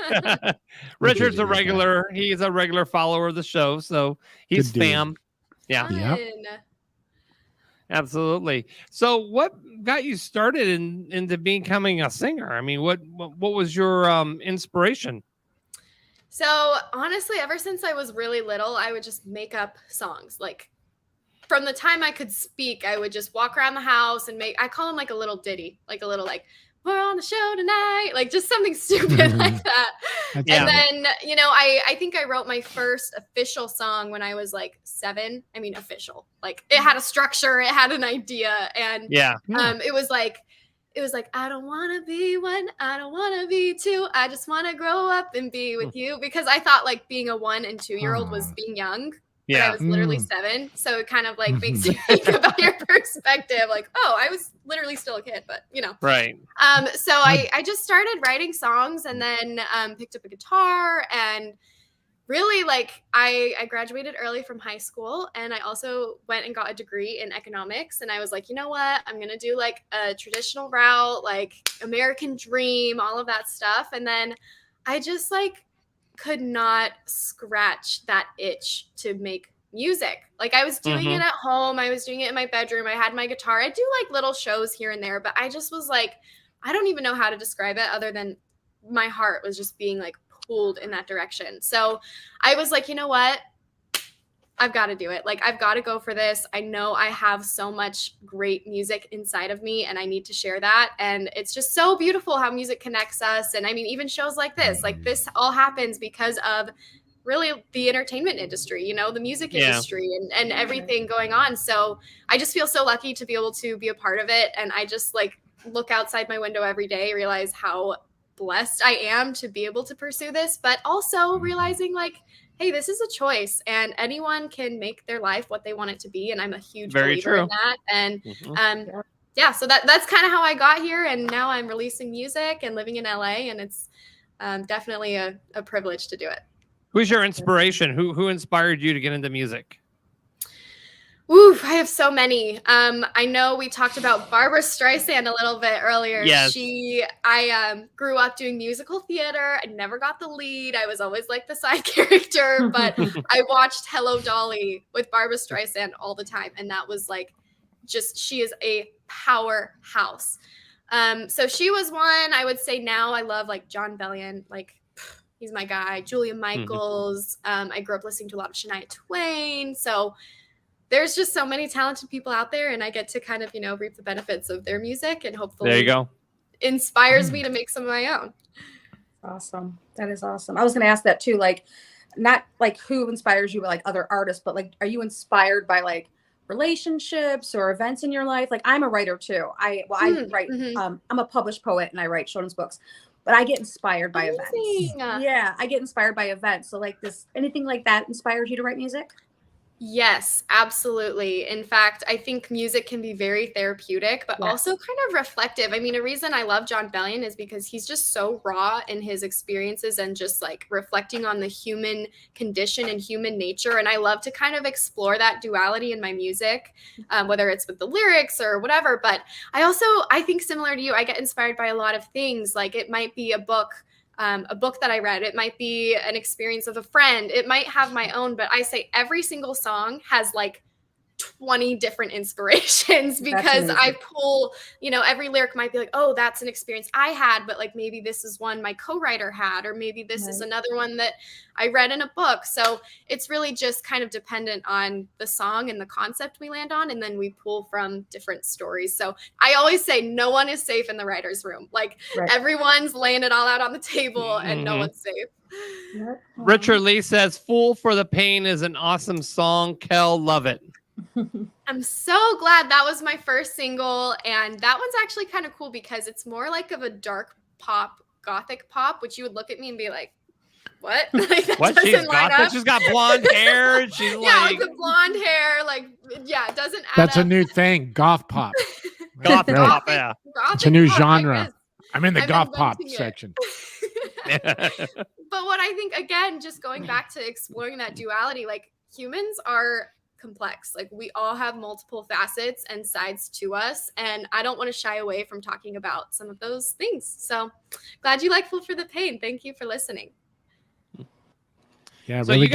S10: Yeah. Richard's a regular. He's a regular follower of the show, so he's fam. Yeah.
S11: Yep.
S10: Absolutely. So what got you started into becoming a singer? I mean, what was your inspiration?
S14: So honestly, ever since I was really little, I would just make up songs. Like from the time I could speak, I would just walk around the house and I call them like a little ditty, like a little like, we're on the show tonight, like just something stupid like that. And then, you know, I think I wrote my first official song when I was like 7. I mean, official, like it had a structure, it had an idea. And it was like, I don't want to be 1, I don't want to be 2, I just want to grow up and be with you. Because I thought like being a 1 and 2-year-old was being young. But I was literally 7. So it kind of like makes you think about your perspective. Like, oh, I was literally still a kid, but you know.
S10: Right.
S14: So I just started writing songs and then picked up a guitar and really like I graduated early from high school and I also went and got a degree in economics. And I was like, you know what? I'm going to do like a traditional route, like American dream, all of that stuff. And then I just like could not scratch that itch to make music. Like I was doing it at home. I was doing it in my bedroom. I had my guitar. I do like little shows here and there, but I just was like, I don't even know how to describe it other than my heart was just being like pulled in that direction. So I was like, you know what? I've got to do it. Like, I've got to go for this. I know I have so much great music inside of me and I need to share that. And it's just so beautiful how music connects us. And I mean, even shows like this all happens because of really the entertainment industry, you know, the music industry and everything going on. So I just feel so lucky to be able to be a part of it. And I just like look outside my window every day, realize how blessed I am to be able to pursue this, but also realizing like, hey, this is a choice and anyone can make their life what they want it to be. And I'm a huge believer in that. And so that's kind of how I got here. And now I'm releasing music and living in LA. And it's definitely a privilege to do it.
S10: Who's your inspiration? Who inspired you to get into music?
S14: Ooh, I have so many. I know we talked about Barbra Streisand a little bit earlier.
S10: Yes.
S14: I grew up doing musical theater. I never got the lead. I was always like the side character, but I watched Hello Dolly with Barbra Streisand all the time. And that was like, she is a powerhouse. So she was one. I would say now I love like John Bellion, like he's my guy. Julia Michaels. I grew up listening to a lot of Shania Twain. So there's just so many talented people out there and I get to kind of, you know, reap the benefits of their music and hopefully
S10: there you go.
S14: Inspires me to make some of my own.
S12: Awesome. That is awesome. I was going to ask that too. Like, not like who inspires you, but like other artists, but like, are you inspired by like relationships or events in your life? Like I'm a writer too. I write, I'm a published poet and I write children's books, but I get inspired by events. Yeah. I get inspired by events. So like anything like that inspires you to write music?
S14: Yes, absolutely. In fact, I think music can be very therapeutic, but also kind of reflective. I mean, a reason I love John Bellion is because he's just so raw in his experiences and just like reflecting on the human condition and human nature. And I love to kind of explore that duality in my music, whether it's with the lyrics or whatever. But I think similar to you, I get inspired by a lot of things. Like it might be a book that I read. It might be an experience of a friend. It might have my own, but I say every single song has like 20 different inspirations because I pull, you know, every lyric might be like, oh, that's an experience I had, but like maybe this is one my co-writer had, or maybe this is another one that I read in a book. So it's really just kind of dependent on the song and the concept we land on, and then we pull from different stories. So I always say no one is safe in the writer's room. Like everyone's laying it all out on the table and no one's safe.
S10: Richard Lee says, Fool for the Pain is an awesome song. Kel, love it.
S14: I'm so glad that was my first single. And that one's actually kind of cool because it's more like of a dark pop, gothic pop, which you would look at me and be like, what? Like, that
S10: what? She's gothic? She's got blonde hair. And she's
S14: like the blonde hair. Like, it doesn't add
S11: That's
S14: up.
S11: a new thing. Goth pop.
S10: Goth pop, yeah.
S11: It's a new genre. I'm in the goth pop section.
S14: But what I think, again, just going back to exploring that duality, like humans are complex. Like we all have multiple facets and sides to us. And I don't want to shy away from talking about some of those things. So glad you like Fool for the Pain. Thank you for listening.
S11: Yeah, so really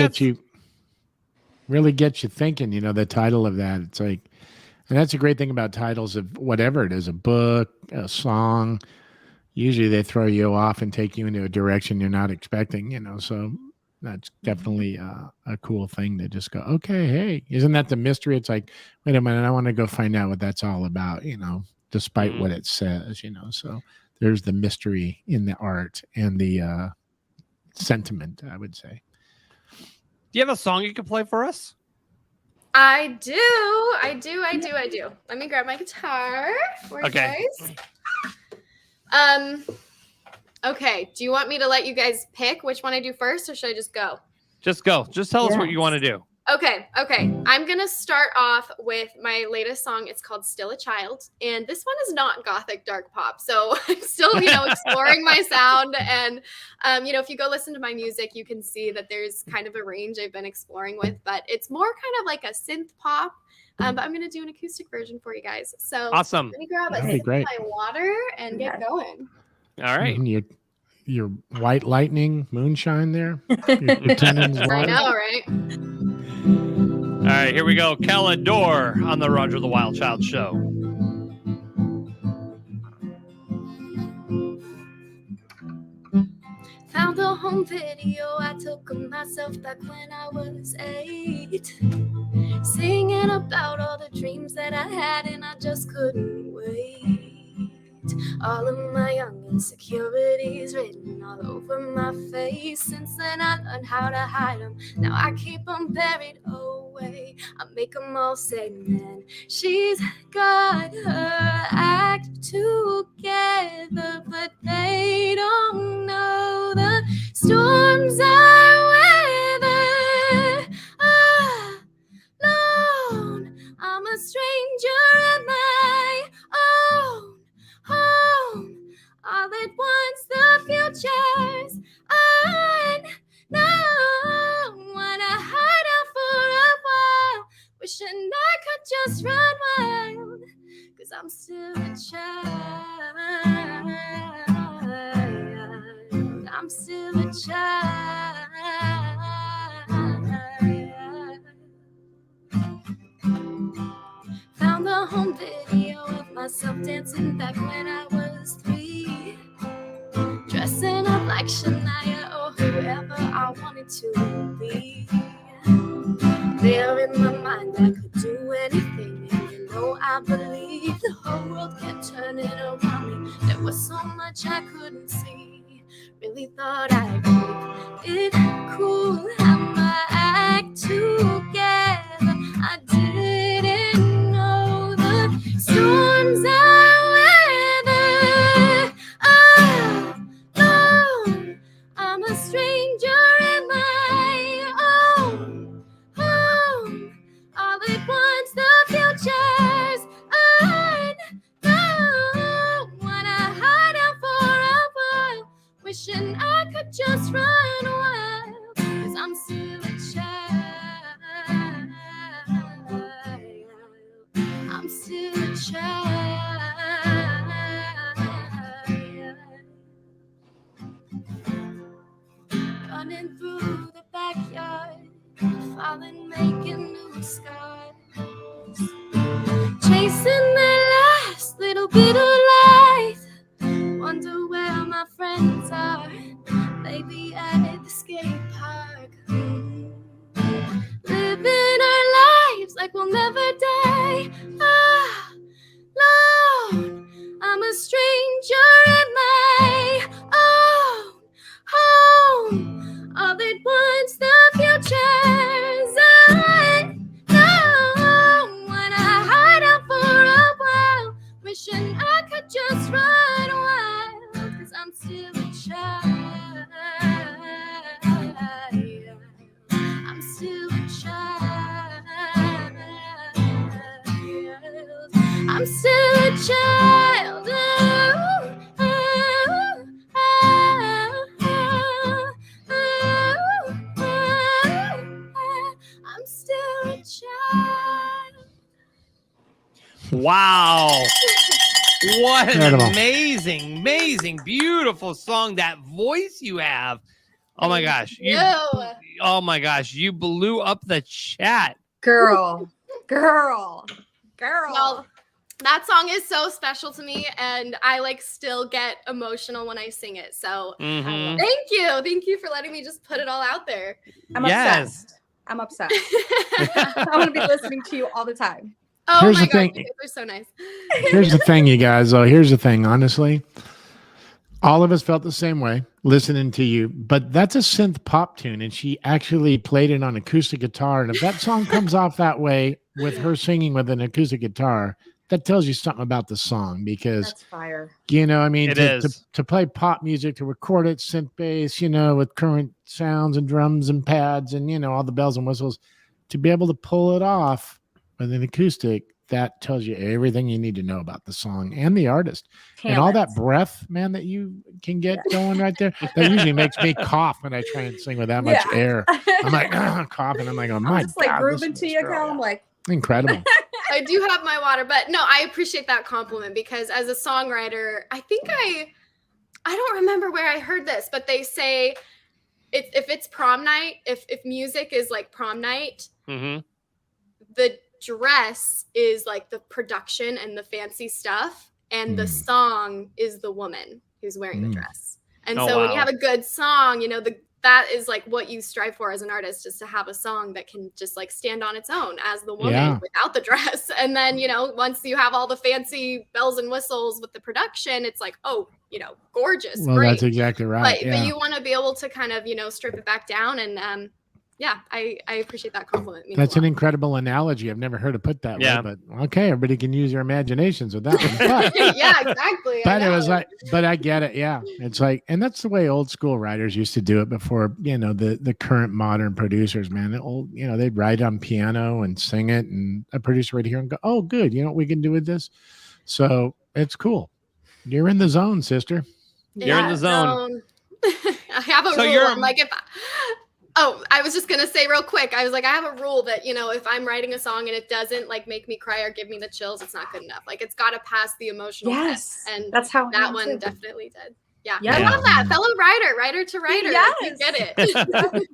S11: gets you thinking, you know, the title of that. It's like, and that's a great thing about titles of whatever it is, a book, a song. Usually they throw you off and take you into a direction you're not expecting, you know, so that's definitely a cool thing to just go, okay, hey, isn't that the mystery? It's like, wait a minute, I want to go find out what that's all about, despite what it says, so there's the mystery in the art and the sentiment, I would say.
S10: Do you have a song you can play for us?
S14: I do. Let me grab my guitar for you guys. Okay. Do you want me to let you guys pick which one I do first, or should I just go?
S10: Just go. Just tell us what you want to do.
S14: Okay. I'm going to start off with my latest song. It's called Still a Child. And this one is not gothic dark pop. So I'm still, exploring my sound. And, if you go listen to my music, you can see that there's kind of a range I've been exploring with. But it's more kind of like a synth pop. But I'm going to do an acoustic version for you guys. So
S10: awesome.
S14: Let me grab a sip of my water and get going.
S10: All right.
S11: Your white lightning moonshine there. Your tendons
S14: I know, right?
S10: All right, here we go. Kel Adore on the Roger the Wild Child Show.
S14: Found a home video I took of myself back when I was 8. Singing about all the dreams that I had and I just couldn't wait. All of my young insecurities written all over my face. Since then I learned how to hide them. Now I keep them buried away. I make them all say, man, she's got her act together. But they don't know the storms I weather. Alone, I'm a stranger in my own home. All at once the future's unknown. Wanna hide out for a while, wishing I could just run wild, 'cause I'm still a child. I'm still a child. Found the home video of myself dancing back when I was 3, dressing up like Shania or whoever I wanted to be. There in my mind I could do anything, and I believe the whole world kept turning around me. There was so much I couldn't see. Really thought I'd keep it cool, have my act together. I didn't know the storms I weather. Alone, I'm a stranger in my own home. All at once the future's unknown. Wanna hide out for a while, wishing I could just run wild, 'cause I'm still a child. I'm still a child. Running through the backyard, falling, making new scars, chasing the last little bit of life. Wonder where my friends are, maybe at the skate park. Living our lives like we'll never die. Alone, I'm a stranger in my own home. All at once the future's unknown. Wanna hide out for a while, wishing I could just run wild, 'cause I'm still a child. I'm still a child. I'm still a child. I'm still a child.
S10: Wow. What an
S11: Incredible.
S10: amazing, beautiful song. That voice you have. Oh my gosh. Oh my gosh. You blew up the chat.
S12: Girl.
S14: Well, that song is so special to me, and I like still get emotional when I sing it. So thank you for letting me just put it all out there.
S12: I'm obsessed. I'm gonna be listening to you all the time.
S14: Oh
S11: Here's
S14: my
S11: the
S14: god,
S11: thing.
S14: you guys are so nice.
S11: Here's the thing, you guys. Though, here's the thing. Honestly, all of us felt the same way listening to you. But that's a synth pop tune, and she actually played it on acoustic guitar. And if that song comes off that way with her singing with an acoustic guitar, that tells you something about the song. Because
S12: that's fire.
S11: You know, I mean,
S10: It
S11: to play pop music, to record it, synth bass, you know, with current sounds and drums and pads and, you know, all the bells and whistles, to be able to pull it off with an acoustic, that tells you everything you need to know about the song and the artist. And all that breath, man, that you can get going right there, that usually makes me cough when I try and sing with that much air. I'm like, coughing. I'm like, oh my God.
S12: Just like grooving to you, Kel. I'm like,
S11: incredible.
S14: I do have my water, but no, I appreciate that compliment, because as a songwriter, I think I don't remember where I heard this, but they say if it's prom night, if music is like prom night, the dress is like the production and the fancy stuff, and the song is the woman who's wearing the dress. And so when you have a good song, you know, that is like what you strive for as an artist, is to have a song that can just like stand on its own as the woman without the dress. And then, you know, once you have all the fancy bells and whistles with the production, it's like, oh, you know, gorgeous.
S11: Well,
S14: great.
S11: that's exactly right.
S14: But you want to be able to kind of, you know, strip it back down. And I appreciate that compliment.
S11: That's an incredible analogy. I've never heard it put that way, but okay, everybody can use their imaginations with that one. But,
S14: yeah, exactly.
S11: But it was like, but I get it. Yeah. It's like, and that's the way old school writers used to do it before, you know, the current modern producers, man. You know, they'd write on piano and sing it, and a producer would hear and go, oh, good. You know what we can do with this? So it's cool. You're in the zone, sister.
S10: You're in the zone.
S14: I have a rule. I'm like, I was just going to say real quick. I was like, I have a rule that, you know, if I'm writing a song and it doesn't like make me cry or give me the chills, it's not good enough. Like, it's got to pass the emotional test. And
S12: that's how
S14: that one definitely did. Yeah. I love that. Fellow writer to writer.
S12: Yes.
S14: You get it.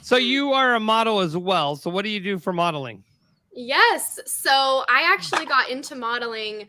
S10: So you are a model as well. So what do you do for modeling?
S14: Yes. So I actually got into modeling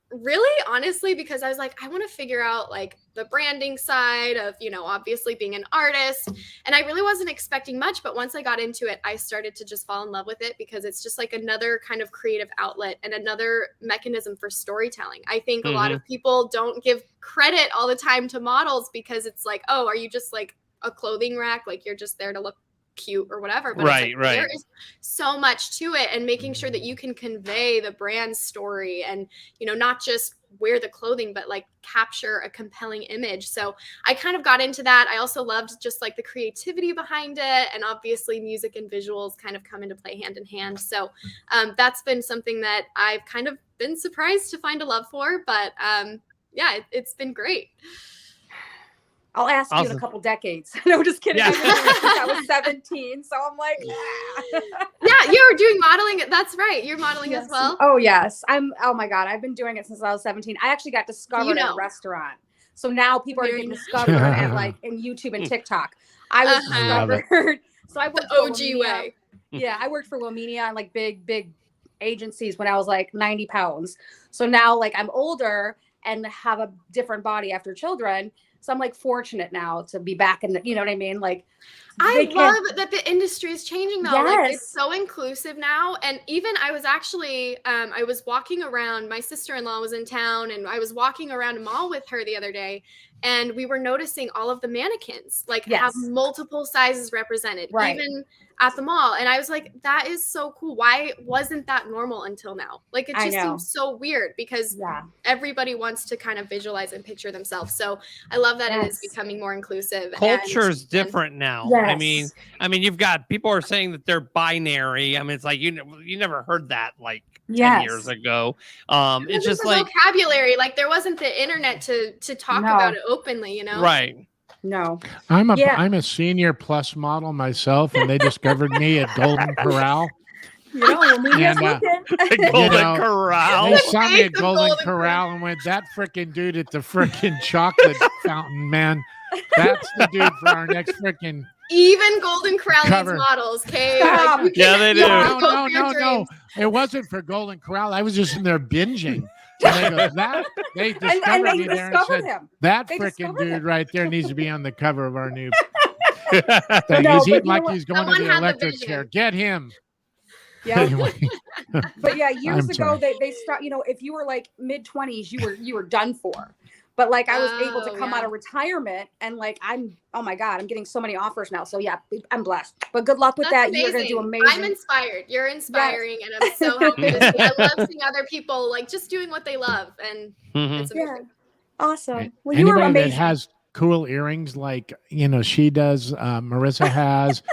S14: really honestly because I was like, I want to figure out like the branding side of, you know, obviously being an artist. And I really wasn't expecting much, but once I got into it, I started to just fall in love with it because it's just like another kind of creative outlet and another mechanism for storytelling. I think a lot of people don't give credit all the time to models because it's like, oh, are you just like a clothing rack? Like you're just there to look cute or whatever, but there is so much to it, and making sure that you can convey the brand story and, you know, not just wear the clothing, but like capture a compelling image. So I kind of got into that. I also loved just like the creativity behind it, and obviously music and visuals kind of come into play hand in hand. So that's been something that I've kind of been surprised to find a love for, but yeah, it's been great.
S12: I'll ask you in a couple decades. No, just kidding. Yeah. I was 17, so I'm like,
S14: yeah, you're doing modeling. That's right. You're modeling as well.
S12: Oh yes, oh my God, I've been doing it since I was 17. I actually got discovered at a restaurant, so now people are getting discovered at like in YouTube and TikTok. I was discovered. So I worked
S14: the OG way.
S12: Yeah, I worked for Womania and like big agencies when I was like 90 pounds. So now like I'm older and have a different body after children. So I'm like fortunate now to be back in the, you know what I mean? Like
S14: I love that the industry is changing though. Yes. Like it's so inclusive now. And even I was actually, I was walking around, my sister-in-law was in town and I was walking around a mall with her the other day, and we were noticing all of the mannequins like have multiple sizes represented, even at the mall. And I was like, that is so cool. Why wasn't that normal until now? Like it just seems so weird because everybody wants to kind of visualize and picture themselves. So I love that it is becoming more inclusive.
S10: Culture's different now. Yes. I mean, you've got people are saying that they're binary. I mean, it's like you never heard that like 10 years ago. It's just like
S14: vocabulary. Like there wasn't the internet to talk about it openly, you know?
S10: Right.
S12: No.
S11: I'm a senior plus model myself, and they discovered me at Golden Corral.
S10: Golden Corral.
S11: They saw me at Golden Corral and went, that freaking dude at the freaking chocolate fountain, man. That's the dude for our next freaking
S14: even Golden Corral needs models, okay?
S11: They do. No. It wasn't for Golden Corral. I was just in there binging. And they discovered me there and said,
S12: him.
S11: that
S12: They
S11: freaking
S12: discovered
S11: dude
S12: him.
S11: right there needs to be on the cover of our new thing.
S12: No,
S11: He's
S12: but
S11: eating
S12: you
S11: like
S12: know
S11: he's going
S14: Someone
S11: to the
S14: had the
S11: electric
S14: vision.
S11: chair. Get him.
S12: Yeah.
S11: Anyway.
S12: But yeah, years
S11: I'm
S12: ago
S11: sorry.
S12: they stopped. If you were like mid-20s, you were done for. But like I was able to come out of retirement, and like oh my God, I'm getting so many offers now. So yeah, I'm blessed. But good luck with that.
S14: Amazing.
S12: You're gonna do amazing.
S14: I'm inspired. You're inspiring, and I'm so happy to see. I love seeing other people like just doing what they love, and it's amazing.
S12: Awesome. Well, you were
S11: Anybody
S12: amazing.
S11: that has cool earrings like she does, Marissa has,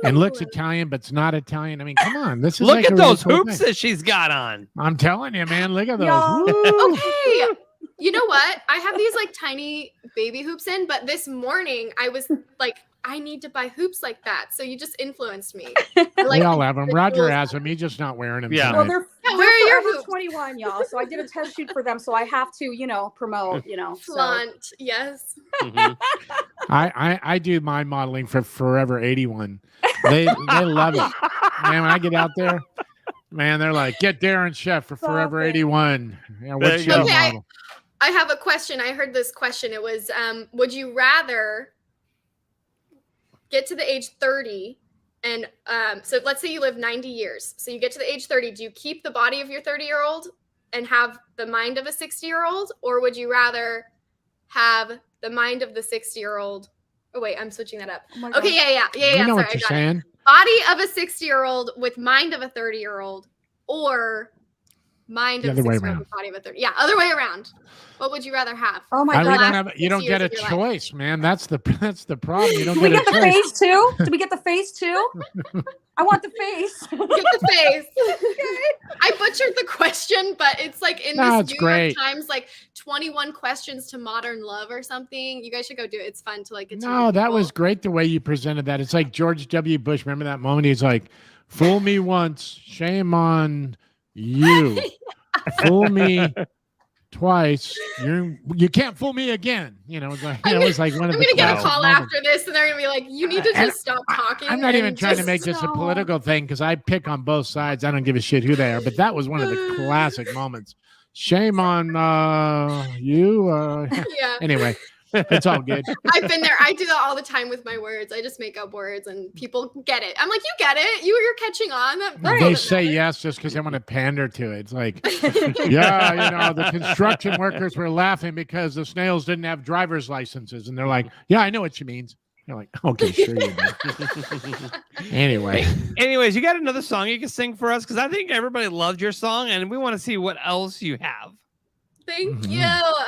S11: and looks Italian but's not Italian. I mean, come on, this is
S10: Look
S11: like
S10: at
S11: a really
S10: those
S11: cool
S10: hoops
S11: thing.
S10: that she's got on.
S11: I'm telling you, man. Look at those.
S12: Y'all.
S11: Woo.
S14: Okay. You know what? I have these like tiny baby hoops in, but this morning I was like, I need to buy hoops like that. So you just influenced me.
S11: We all have them. Roger has them. He's just not wearing them.
S10: Yeah.
S12: Well,
S11: tonight.
S12: where are your
S14: hoops?
S12: 21, y'all? So I did a test shoot for them, so I have to, promote, so.
S14: Flaunt, yes.
S11: I do my modeling for Forever 81. They love it. Man, when I get out there, man, they're like, get Darren Chef for Forever 81. Yeah, what's your model?
S14: I have a question. I heard this question. It was, would you rather get to the age 30 and so let's say you live 90 years. So you get to the age 30. Do you keep the body of your 30-year-old and have the mind of a 60-year-old? Or would you rather have the mind of the 60-year-old? Oh, wait, I'm switching that up.
S12: Oh
S14: okay, yeah.
S11: You know
S14: Sorry,
S11: what you're
S14: I got
S11: saying.
S14: it. Body of a 60-year-old with mind of a 30-year-old, or mind
S11: The
S14: of a
S11: other way
S14: 60-year-old
S11: around.
S14: with body of a 30. Yeah, other way around. What would you rather have?
S12: Oh my God.
S11: You don't get a choice, man. That's the problem. You don't
S12: Do we
S11: get
S12: get
S11: a
S12: the
S11: choice.
S12: face too? Do we get the face too? I want the face.
S14: Get the face. I butchered the question, but it's like in
S11: No,
S14: this
S11: it's
S14: New York
S11: great.
S14: Times, like 21 questions to modern love or something. You guys should go do it. It's fun to like get to
S11: No,
S14: know
S11: that
S14: people.
S11: was great the way you presented that. It's like George W. Bush. Remember that moment? He's like, fool me once, shame on you. Fool me twice, you can't fool me again. It was like, it was like one of
S14: I'm
S11: the
S14: gonna get a
S11: classic
S14: call
S11: moments.
S14: after this, and they're gonna be like, "You need to just stop talking."
S11: I'm not even
S14: and
S11: trying to
S14: just-
S11: make this a political thing because I pick on both sides. I don't give a shit who they are, but that was one of the classic moments. Shame on you.
S14: Yeah.
S11: Anyway, it's all good.
S14: I've been there. I do that all the time with my words. I just make up words, and people get it. I'm like, "You get it. You're catching on." That
S11: They
S14: doesn't
S11: say
S14: matter.
S11: yes just because they want to pander to it. It's like, yeah, the construction workers were laughing because the snails didn't have driver's licenses. And they're like, yeah, I know what she means. You're like, okay, sure you do. Anyway.
S10: Anyways, you got another song you can sing for us? Because I think everybody loved your song, and we want to see what else you have.
S14: Thank you.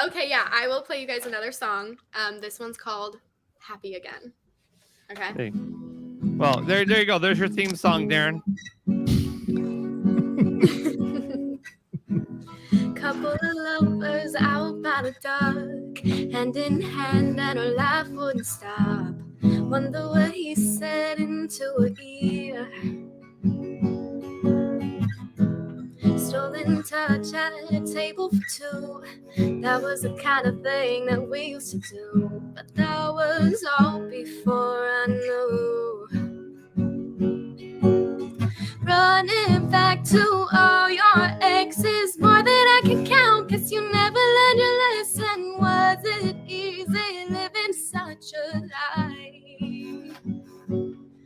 S14: Okay, yeah, I will play you guys another song. This one's called "Happy Again." Okay.
S10: Hey. Well, there you go. There's your theme song, Darren.
S14: Couple of lovers out by the dark, hand in hand, and her laugh wouldn't stop. Wonder what he said into her ear. Stolen touch at a table for two. That was the kind of thing that we used to do. But that was all before I knew. Running back to all your exes, more than I can count, 'cause you never learned your lesson. Was it easy living such a lie?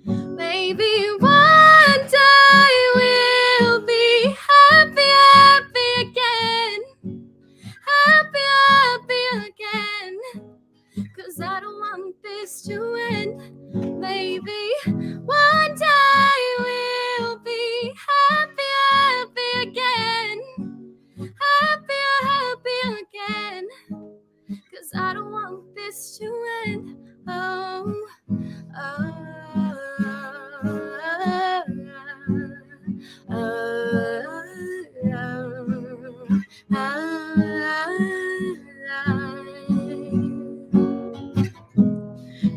S14: Maybe one day we'll be happy again. Happy again. 'Cause I don't want this to end. Maybe one day we'll be happy again. Happy again. 'Cause I don't want this to end. Oh,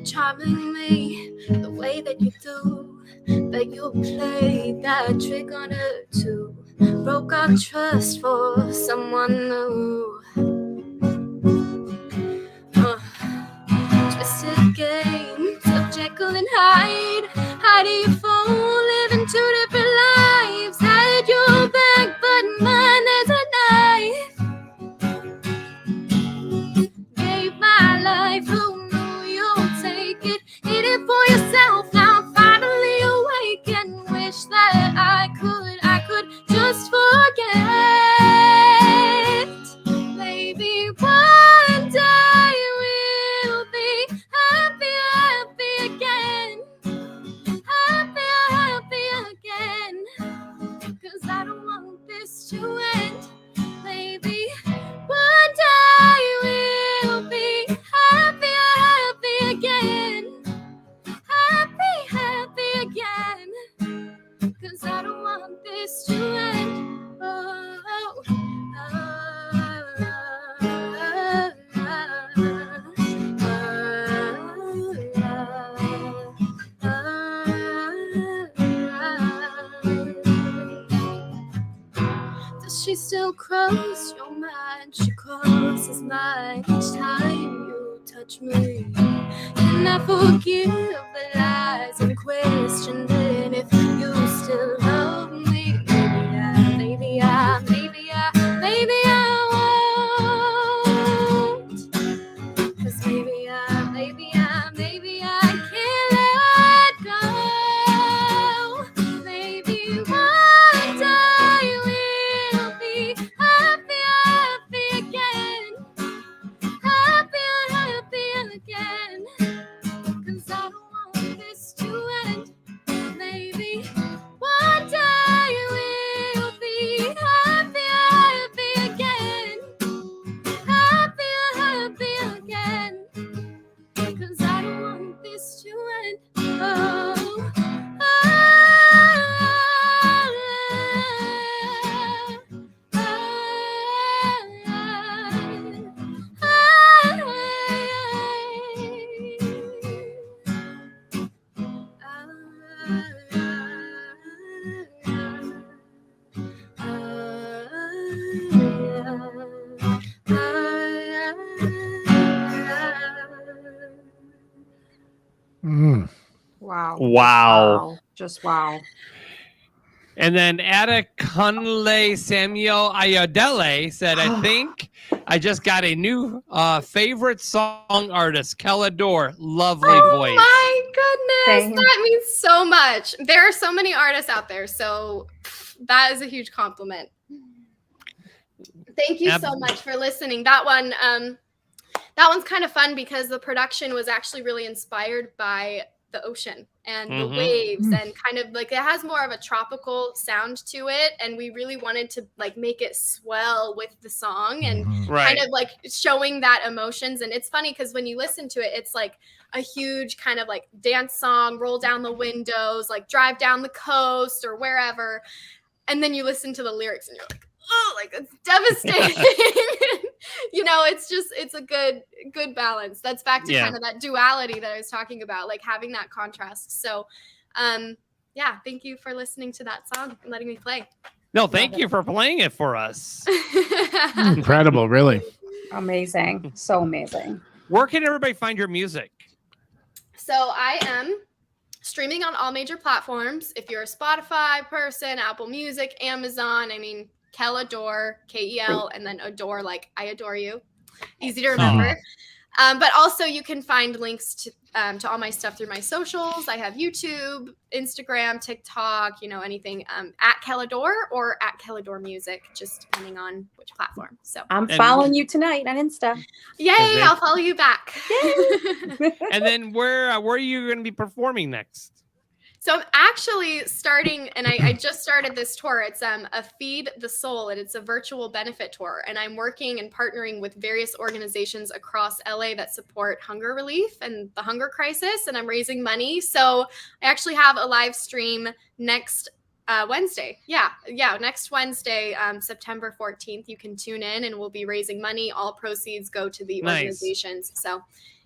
S14: charming me the way that you do, that you played that trick on her too. Broke our trust for someone new. Twisted games of Jekyll and Hyde. How do you fall living two different lives? Had your I could just forget. Maybe one day we'll be happy again. Happy again. 'Cause I don't want this to end. Maybe one day we'll be happy again. Happy again. 'Cause I don't want this to end. Does she still cross your mind? She crosses mine each time you touch me. Can I forgive the lies and questioning if you still love me? Maybe I won't. 'Cause maybe I can't let go. Maybe one day we'll be happy again. Happy again. 'Cause I don't want this to end. Maybe one day we'll be happy again. Happy again. 'Cause I don't want this to end.
S12: Wow. Just wow.
S10: And then Adekunle Samuel Ayodele said, I think I just got a new favorite song artist, Kel Adore. Lovely voice.
S14: My goodness. That means so much. There are so many artists out there. So that is a huge compliment. Thank you so much for listening. That one's kind of fun because the production was actually really inspired by the ocean and the waves and kind of like it has more of a tropical sound to it, and we really wanted to like make it swell with the song and kind of like showing that emotions. And it's funny because when you listen to it, it's like a huge kind of like dance song, roll down the windows, like drive down the coast or wherever, and then you listen to the lyrics and you're like, oh, like it's devastating. You know, it's a good balance. That's back to kind of that duality that I was talking about, like having that contrast. So yeah, thank you for listening to that song and letting me play.
S10: No, thank you for playing it for us.
S11: Incredible, really.
S12: Amazing. So amazing.
S10: Where can everybody find your music?
S14: So I am streaming on all major platforms. If you're a Spotify person, Apple Music, Amazon, I mean, Kel Adore, Kel, and then Adore, like I adore you. Easy to remember. But also you can find links to all my stuff through my socials. I have YouTube, Instagram, TikTok, you know, anything at Kel Adore or at Kel Adore Music, just depending on which platform. So
S12: I'm following you tonight on Insta.
S14: Yay, I'll follow you back.
S10: And then where are you going to be performing next?
S14: So I'm actually starting, and I just started this tour. It's a Feed the Soul, and it's a virtual benefit tour. And I'm working and partnering with various organizations across LA that support hunger relief and the hunger crisis, and I'm raising money. So I actually have a live stream next Wednesday. Yeah, next Wednesday, September 14th. You can tune in, and we'll be raising money. All proceeds go to the organizations. So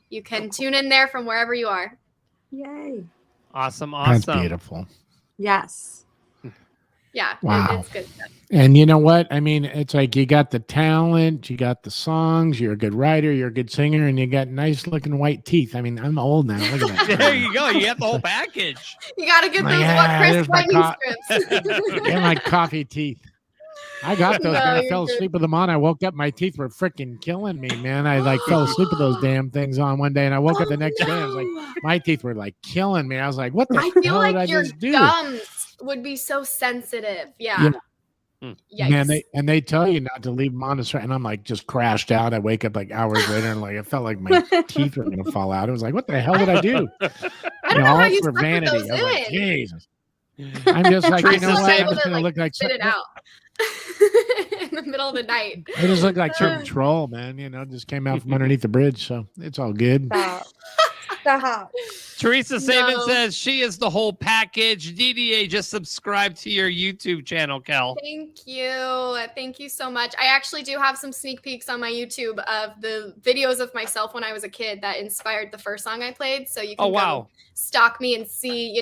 S14: you can tune in there from wherever you are.
S12: Yay.
S10: Awesome.
S11: That's beautiful.
S12: Yes.
S14: Yeah.
S11: Wow.
S14: It's good stuff.
S11: And you know what? I mean, it's like you got the talent, you got the songs, you're a good writer, you're a good singer, and you got nice looking white teeth. I mean, I'm old now. Look at that.
S10: There you go. You have the whole package.
S14: You got to get those Chris whitening strips.
S11: Yeah, my coffee teeth. I got those. I fell asleep with them on. I woke up, my teeth were freaking killing me, man. I like fell asleep with those damn things on one day, and I woke up the next day. I was like, my teeth were like killing me. I was like, what the hell did I just do?
S14: Gums would be so sensitive. Yeah.
S11: Man, they tell you not to leave them on and I'm like just crashed out. I wake up like hours later and like it felt like my teeth were gonna fall out. It was like, what the hell did I do?
S14: I don't know how you
S11: for
S14: slept
S11: vanity.
S14: with those
S11: I was like,
S14: in.
S11: Jesus. I'm just like, you know what? I'm just gonna look like
S14: spit it out in the middle of the night.
S11: I just look like some troll, man. Just came out from underneath the bridge, so it's all good.
S12: Stop.
S10: Teresa Saban says she is the whole package. DDA, just subscribe to your YouTube channel, Kel.
S14: Thank you. Thank you so much. I actually do have some sneak peeks on my YouTube of the videos of myself when I was a kid that inspired the first song I played. So you can go stalk me and see,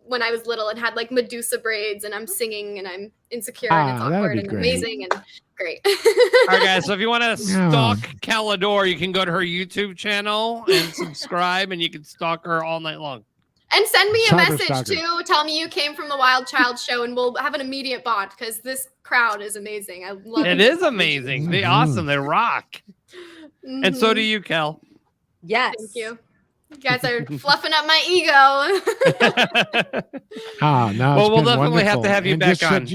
S14: when I was little and had like Medusa braids and I'm singing and I'm insecure and it's awkward and amazing and great.
S10: All right, guys. So if you want to stalk Kel Adore, you can go to her YouTube channel and subscribe, and you can stalk her all night long.
S14: And send me a message too. Tell me you came from the Wild Child show, and we'll have an immediate bond because this crowd is amazing. I love it.
S10: It is amazing. They're awesome. They rock. And so do you, Kel.
S12: Yes.
S14: Thank you. You guys are fluffing up my ego.
S11: No.
S10: Well, we'll definitely have to have you back on.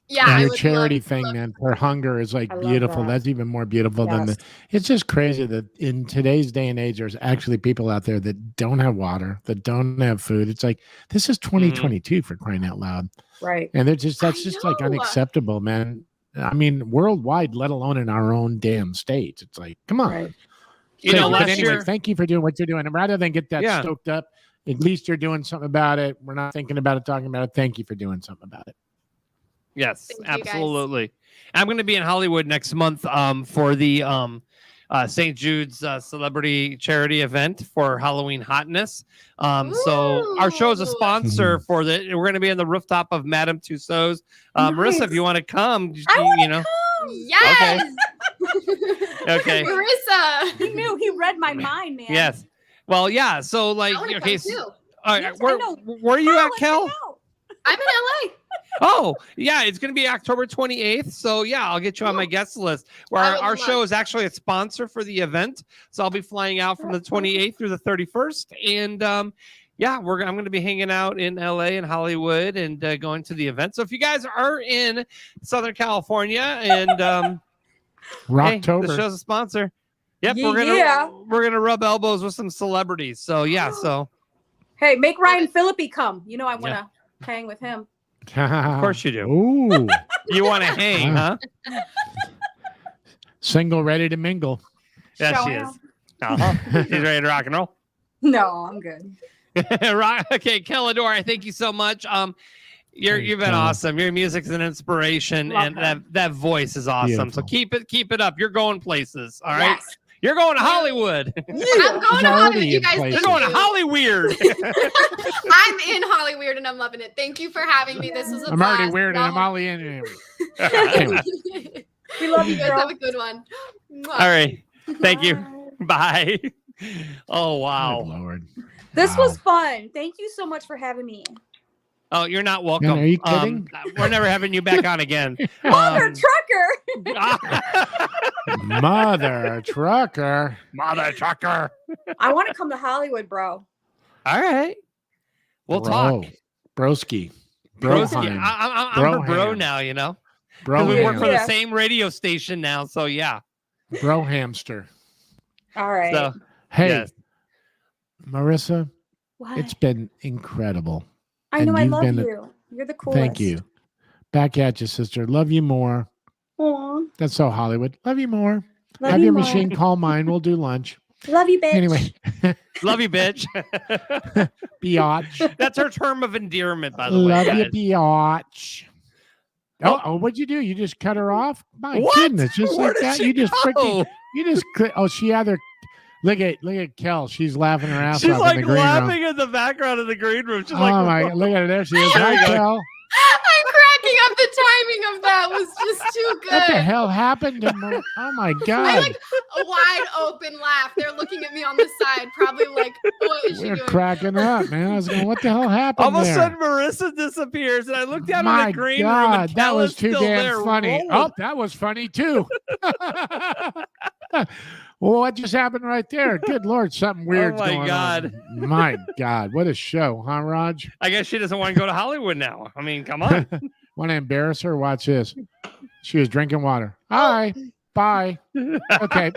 S14: Yeah,
S11: your charity thing, man. Her hunger is like beautiful. That's even more beautiful than the. It's just crazy that in today's day and age, there's actually people out there that don't have water, that don't have food. It's like this is 2022 for crying out loud,
S12: right?
S11: And they're just that's just like unacceptable, man. I mean, worldwide, let alone in our own damn states. It's like, come on.
S12: Right.
S10: Last year,
S11: thank you for doing what you're doing. And rather than get that stoked up, at least you're doing something about it. We're not thinking about it, talking about it. Thank you for doing something about it.
S10: Yes, absolutely. I'm going to be in Hollywood next month for the St. Jude's celebrity charity event for Halloween Hotness. So our show is a sponsor for the. We're going to be on the rooftop of Madame Tussauds. Marissa, if you want to come,
S12: Come.
S14: Yes.
S10: Okay.
S14: Marissa.
S12: He knew. He read my mind, man.
S10: Yes. Well, yeah. So like, okay.
S12: Yes,
S10: where are you at, Kel?
S14: I'm in LA.
S10: Oh, yeah, it's going to be October 28th. So, yeah, I'll get you on my guest list. Where our show is actually a sponsor for the event. So I'll be flying out from the 28th through the 31st. And, I'm going to be hanging out in LA and Hollywood and going to the event. So if you guys are in Southern California and
S11: Rocktober,
S10: the show's a sponsor. Yep,
S12: Yeah.
S10: we're gonna rub elbows with some celebrities. So, yeah, so.
S12: Hey, make Ryan Phillippe come. I want to hang with him.
S10: Of course you do.
S11: Ooh.
S10: You want to hang, huh?
S11: Single, ready to mingle.
S10: Yes, she is. She's ready to rock and roll.
S12: No, I'm good.
S10: Okay, Kel Adore, I thank you so much. You've been awesome. Your music's an inspiration, and that voice is awesome.
S11: Beautiful.
S10: So keep it up. You're going places. All right. Yes. You're going to Hollywood.
S14: I'm going to Hollywood. You guys,
S10: you're going to Hollyweird.
S14: I'm in Hollyweird and I'm loving it. Thank you for having me. This was a
S11: I'm
S14: blast.
S11: already weird and I'm Ollie in.
S12: We love you,
S14: guys.
S12: girl.
S14: Have a good one.
S10: All right. Thank you. Bye. Oh, wow.
S11: Good Lord.
S12: This was fun. Thank you so much for having me.
S10: Oh, you're not welcome.
S11: Man, are you kidding?
S10: We're never having you back on again.
S12: Mother trucker.
S11: Mother trucker.
S10: Mother trucker.
S12: I want to come to Hollywood, bro.
S10: All right. We'll talk.
S11: Broski.
S10: Broski. I'm her bro now,
S11: Bro,
S10: we work for the same radio station now, so yeah.
S11: Bro hamster.
S12: All right.
S10: So,
S11: hey, Marissa,
S12: what?
S11: It's been incredible.
S12: I know. I love you. You're the coolest.
S11: Thank you. Back at you, sister. Love you more.
S12: Aww.
S11: That's so Hollywood. Love you more. Have your machine call mine. We'll do lunch.
S12: Love you, bitch.
S11: Anyway.
S10: Love you, bitch.
S11: Biatch.
S10: That's her term of endearment, by the way.
S11: Love you, biatch. Oh, what'd you do? You just cut her off? My goodness, just
S10: Where
S11: like
S10: did
S11: that.
S10: she
S11: You just
S10: go?
S11: she either look at Kel. She's laughing her ass
S10: She's
S11: off
S10: like
S11: in the green
S10: laughing
S11: room.
S10: in the background of the green room. She's
S11: Oh
S10: like,
S11: my! Look at her. There she is. Hi, Kel.
S14: I'm cracking up. The timing of that was just too good.
S11: What the hell happened to me? Oh my God!
S14: I like a wide open laugh. They're looking at me on the side, probably like, what is she
S11: We're
S14: doing?
S11: cracking up, man. I was going, what the hell happened
S10: all of a
S11: there?
S10: sudden, Marissa disappears, and I look down in
S11: My
S10: the green room,
S11: God,
S10: and
S11: that
S10: Kel
S11: was
S10: is
S11: too
S10: still
S11: damn
S10: there
S11: funny.
S10: rolling.
S11: Oh, that was funny too. Well, what just happened right there? Good Lord, something weird's going on. My God, what a show, huh, Raj?
S10: I guess she doesn't want to go to Hollywood now. I mean, come on.
S11: Want to embarrass her? Watch this. She was drinking water. Hi, bye. Okay.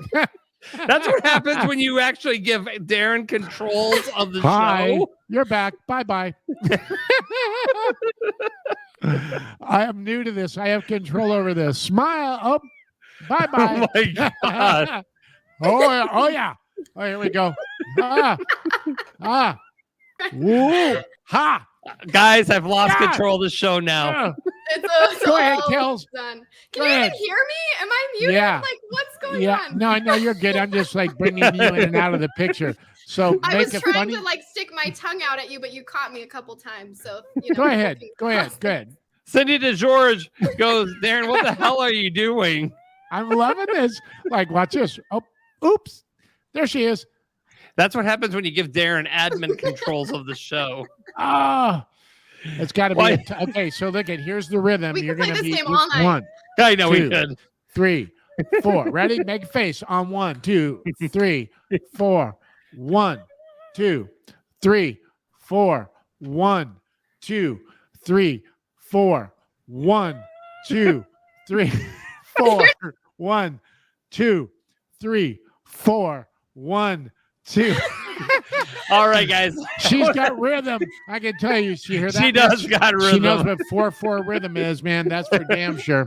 S10: That's what happens when you actually give Darren controls of the show.
S11: You're back. Bye-bye. I am new to this. I have control over this. Smile. Oh, bye-bye.
S10: Oh, my God.
S11: Oh, yeah. Oh, here we go. Woo. Ha.
S10: Guys, I've lost control of the show now.
S14: It's
S11: Go ahead, Kels.
S14: Done. Can you even hear me? Am I muted?
S11: Yeah.
S14: Like, what's going on?
S11: No, you're good. I'm just like bringing you in and out of the picture. So
S14: I
S11: make
S14: was
S11: it
S14: trying
S11: funny.
S14: to like stick my tongue out at you, but you caught me a couple times. So
S11: Go ahead. Go ahead.
S10: Cindy DeGeorge goes, Darren, what the hell are you doing?
S11: I'm loving this. Like, watch this. Oh, oops. There she is.
S10: That's what happens when you give Darren admin controls of the show.
S11: It's got to be okay. So look at here's the rhythm.
S14: We
S11: You're
S14: can
S11: going
S14: play
S11: to
S14: this
S11: be
S14: game all night.
S11: 1,
S10: I know
S11: 2,
S10: we could.
S11: 3, 4. Ready? Make a face on 1, 2, 3, 4. 1, 2, 3, 4. 1, 2, 3, 4. 1, 2, 3, 4. 1, 2, 3, 4. 1, 2.
S10: All right, guys.
S11: She's got rhythm. I can tell you. She heard that.
S10: She does got rhythm.
S11: She knows what 4/4 rhythm is, man. That's for damn sure.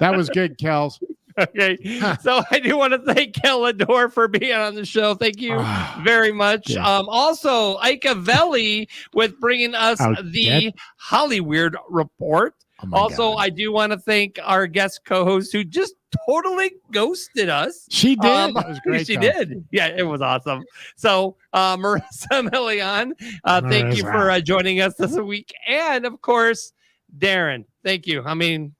S11: That was good, Kels.
S10: Okay. So I do want to thank Kel Adore for being on the show. Thank you very much.
S11: Yeah.
S10: Also, Ike Velli with bringing us the Hollyweird report. Also,
S11: God.
S10: I do want to thank our guest co-host who just totally ghosted us.
S11: She did. That was great.
S10: She did. Yeah, it was awesome. So, Marissa Millian, thank you for joining us this week. And, of course, Darren, thank you. I mean,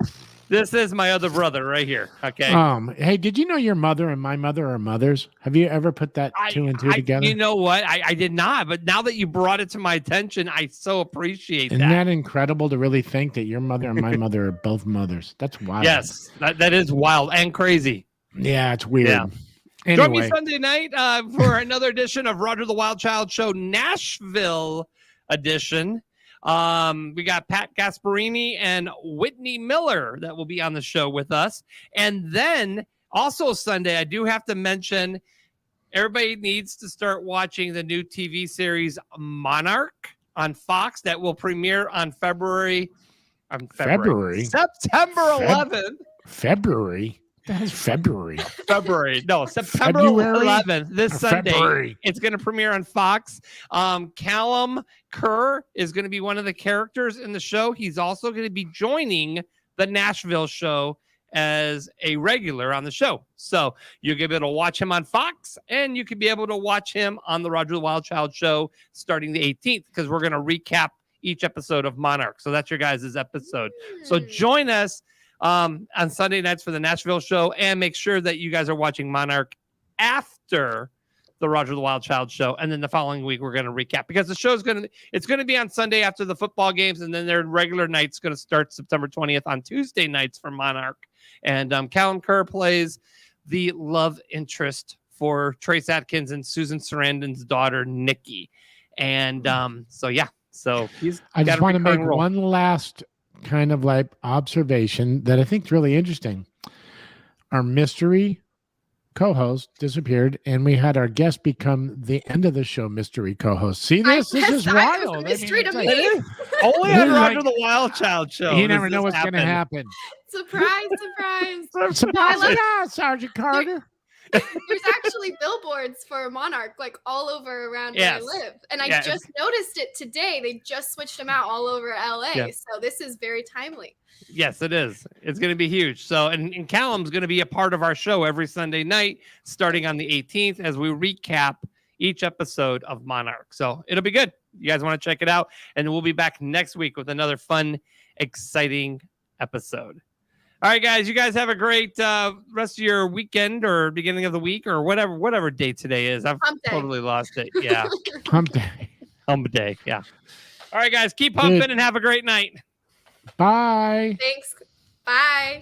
S10: this is my other brother right here. Okay.
S11: Hey, did you know your mother and my mother are mothers? Have you ever put that 2 and 2 together?
S10: You know what? I did not, but now that you brought it to my attention, I so appreciate
S11: Isn't that incredible to really think that your mother and my mother are both mothers? That's wild.
S10: Yes, that is wild and crazy.
S11: Yeah, it's weird.
S10: Yeah.
S11: Anyway.
S10: Join me Sunday night for another edition of Roger the Wild Child Show, Nashville edition. We got Pat Gasparini and Whitney Miller that will be on the show with us. And then also Sunday, I do have to mention everybody needs to start watching the new TV series Monarch on Fox that will premiere on September 11th.
S11: February? That's February.
S10: No, September
S11: February?
S10: 11th, this Sunday.
S11: February.
S10: It's going to premiere on Fox. Callum Kerr is going to be one of the characters in the show. He's also going to be joining the Nashville show as a regular on the show. So you'll be able to watch him on Fox, and you can be able to watch him on the Roger the Wild Child show starting the 18th, because we're going to recap each episode of Monarch. So that's your guys' episode. So join us on Sunday nights for the Nashville show, and make sure that you guys are watching Monarch after the Roger the Wild Child show, and then the following week we're going to recap, because the show is going to be on Sunday after the football games, and then their regular nights going to start September 20th on Tuesday nights for Monarch. And Callum Kerr plays the love interest for Trace Atkins and Susan Sarandon's daughter Nikki, and so he's.
S11: I just want to make one last kind of like observation that I think is really interesting. Our mystery co-host disappeared, and we had our guest become the end of the show mystery co-host. See this? This is wild.
S14: Mystery to me.
S10: Only on Roger the Wild Child show.
S11: You never know what's going to happen.
S14: Surprise.
S11: Surprise. Sergeant Carter.
S14: There's actually billboards for Monarch like all over around where I live, and I just noticed it today. They just switched them out all over LA, so this is very timely.
S10: Yes, it is. It's going to be huge. So, and Callum's going to be a part of our show every Sunday night, starting on the 18th, as we recap each episode of Monarch. So it'll be good. You guys want to check it out, and we'll be back next week with another fun, exciting episode. All right, guys, you guys have a great rest of your weekend or beginning of the week or whatever day today is. I've totally lost it. Yeah.
S11: Hump day.
S10: Hump day. Yeah. All right, guys, keep humping and have a great night.
S11: Bye.
S14: Thanks. Bye.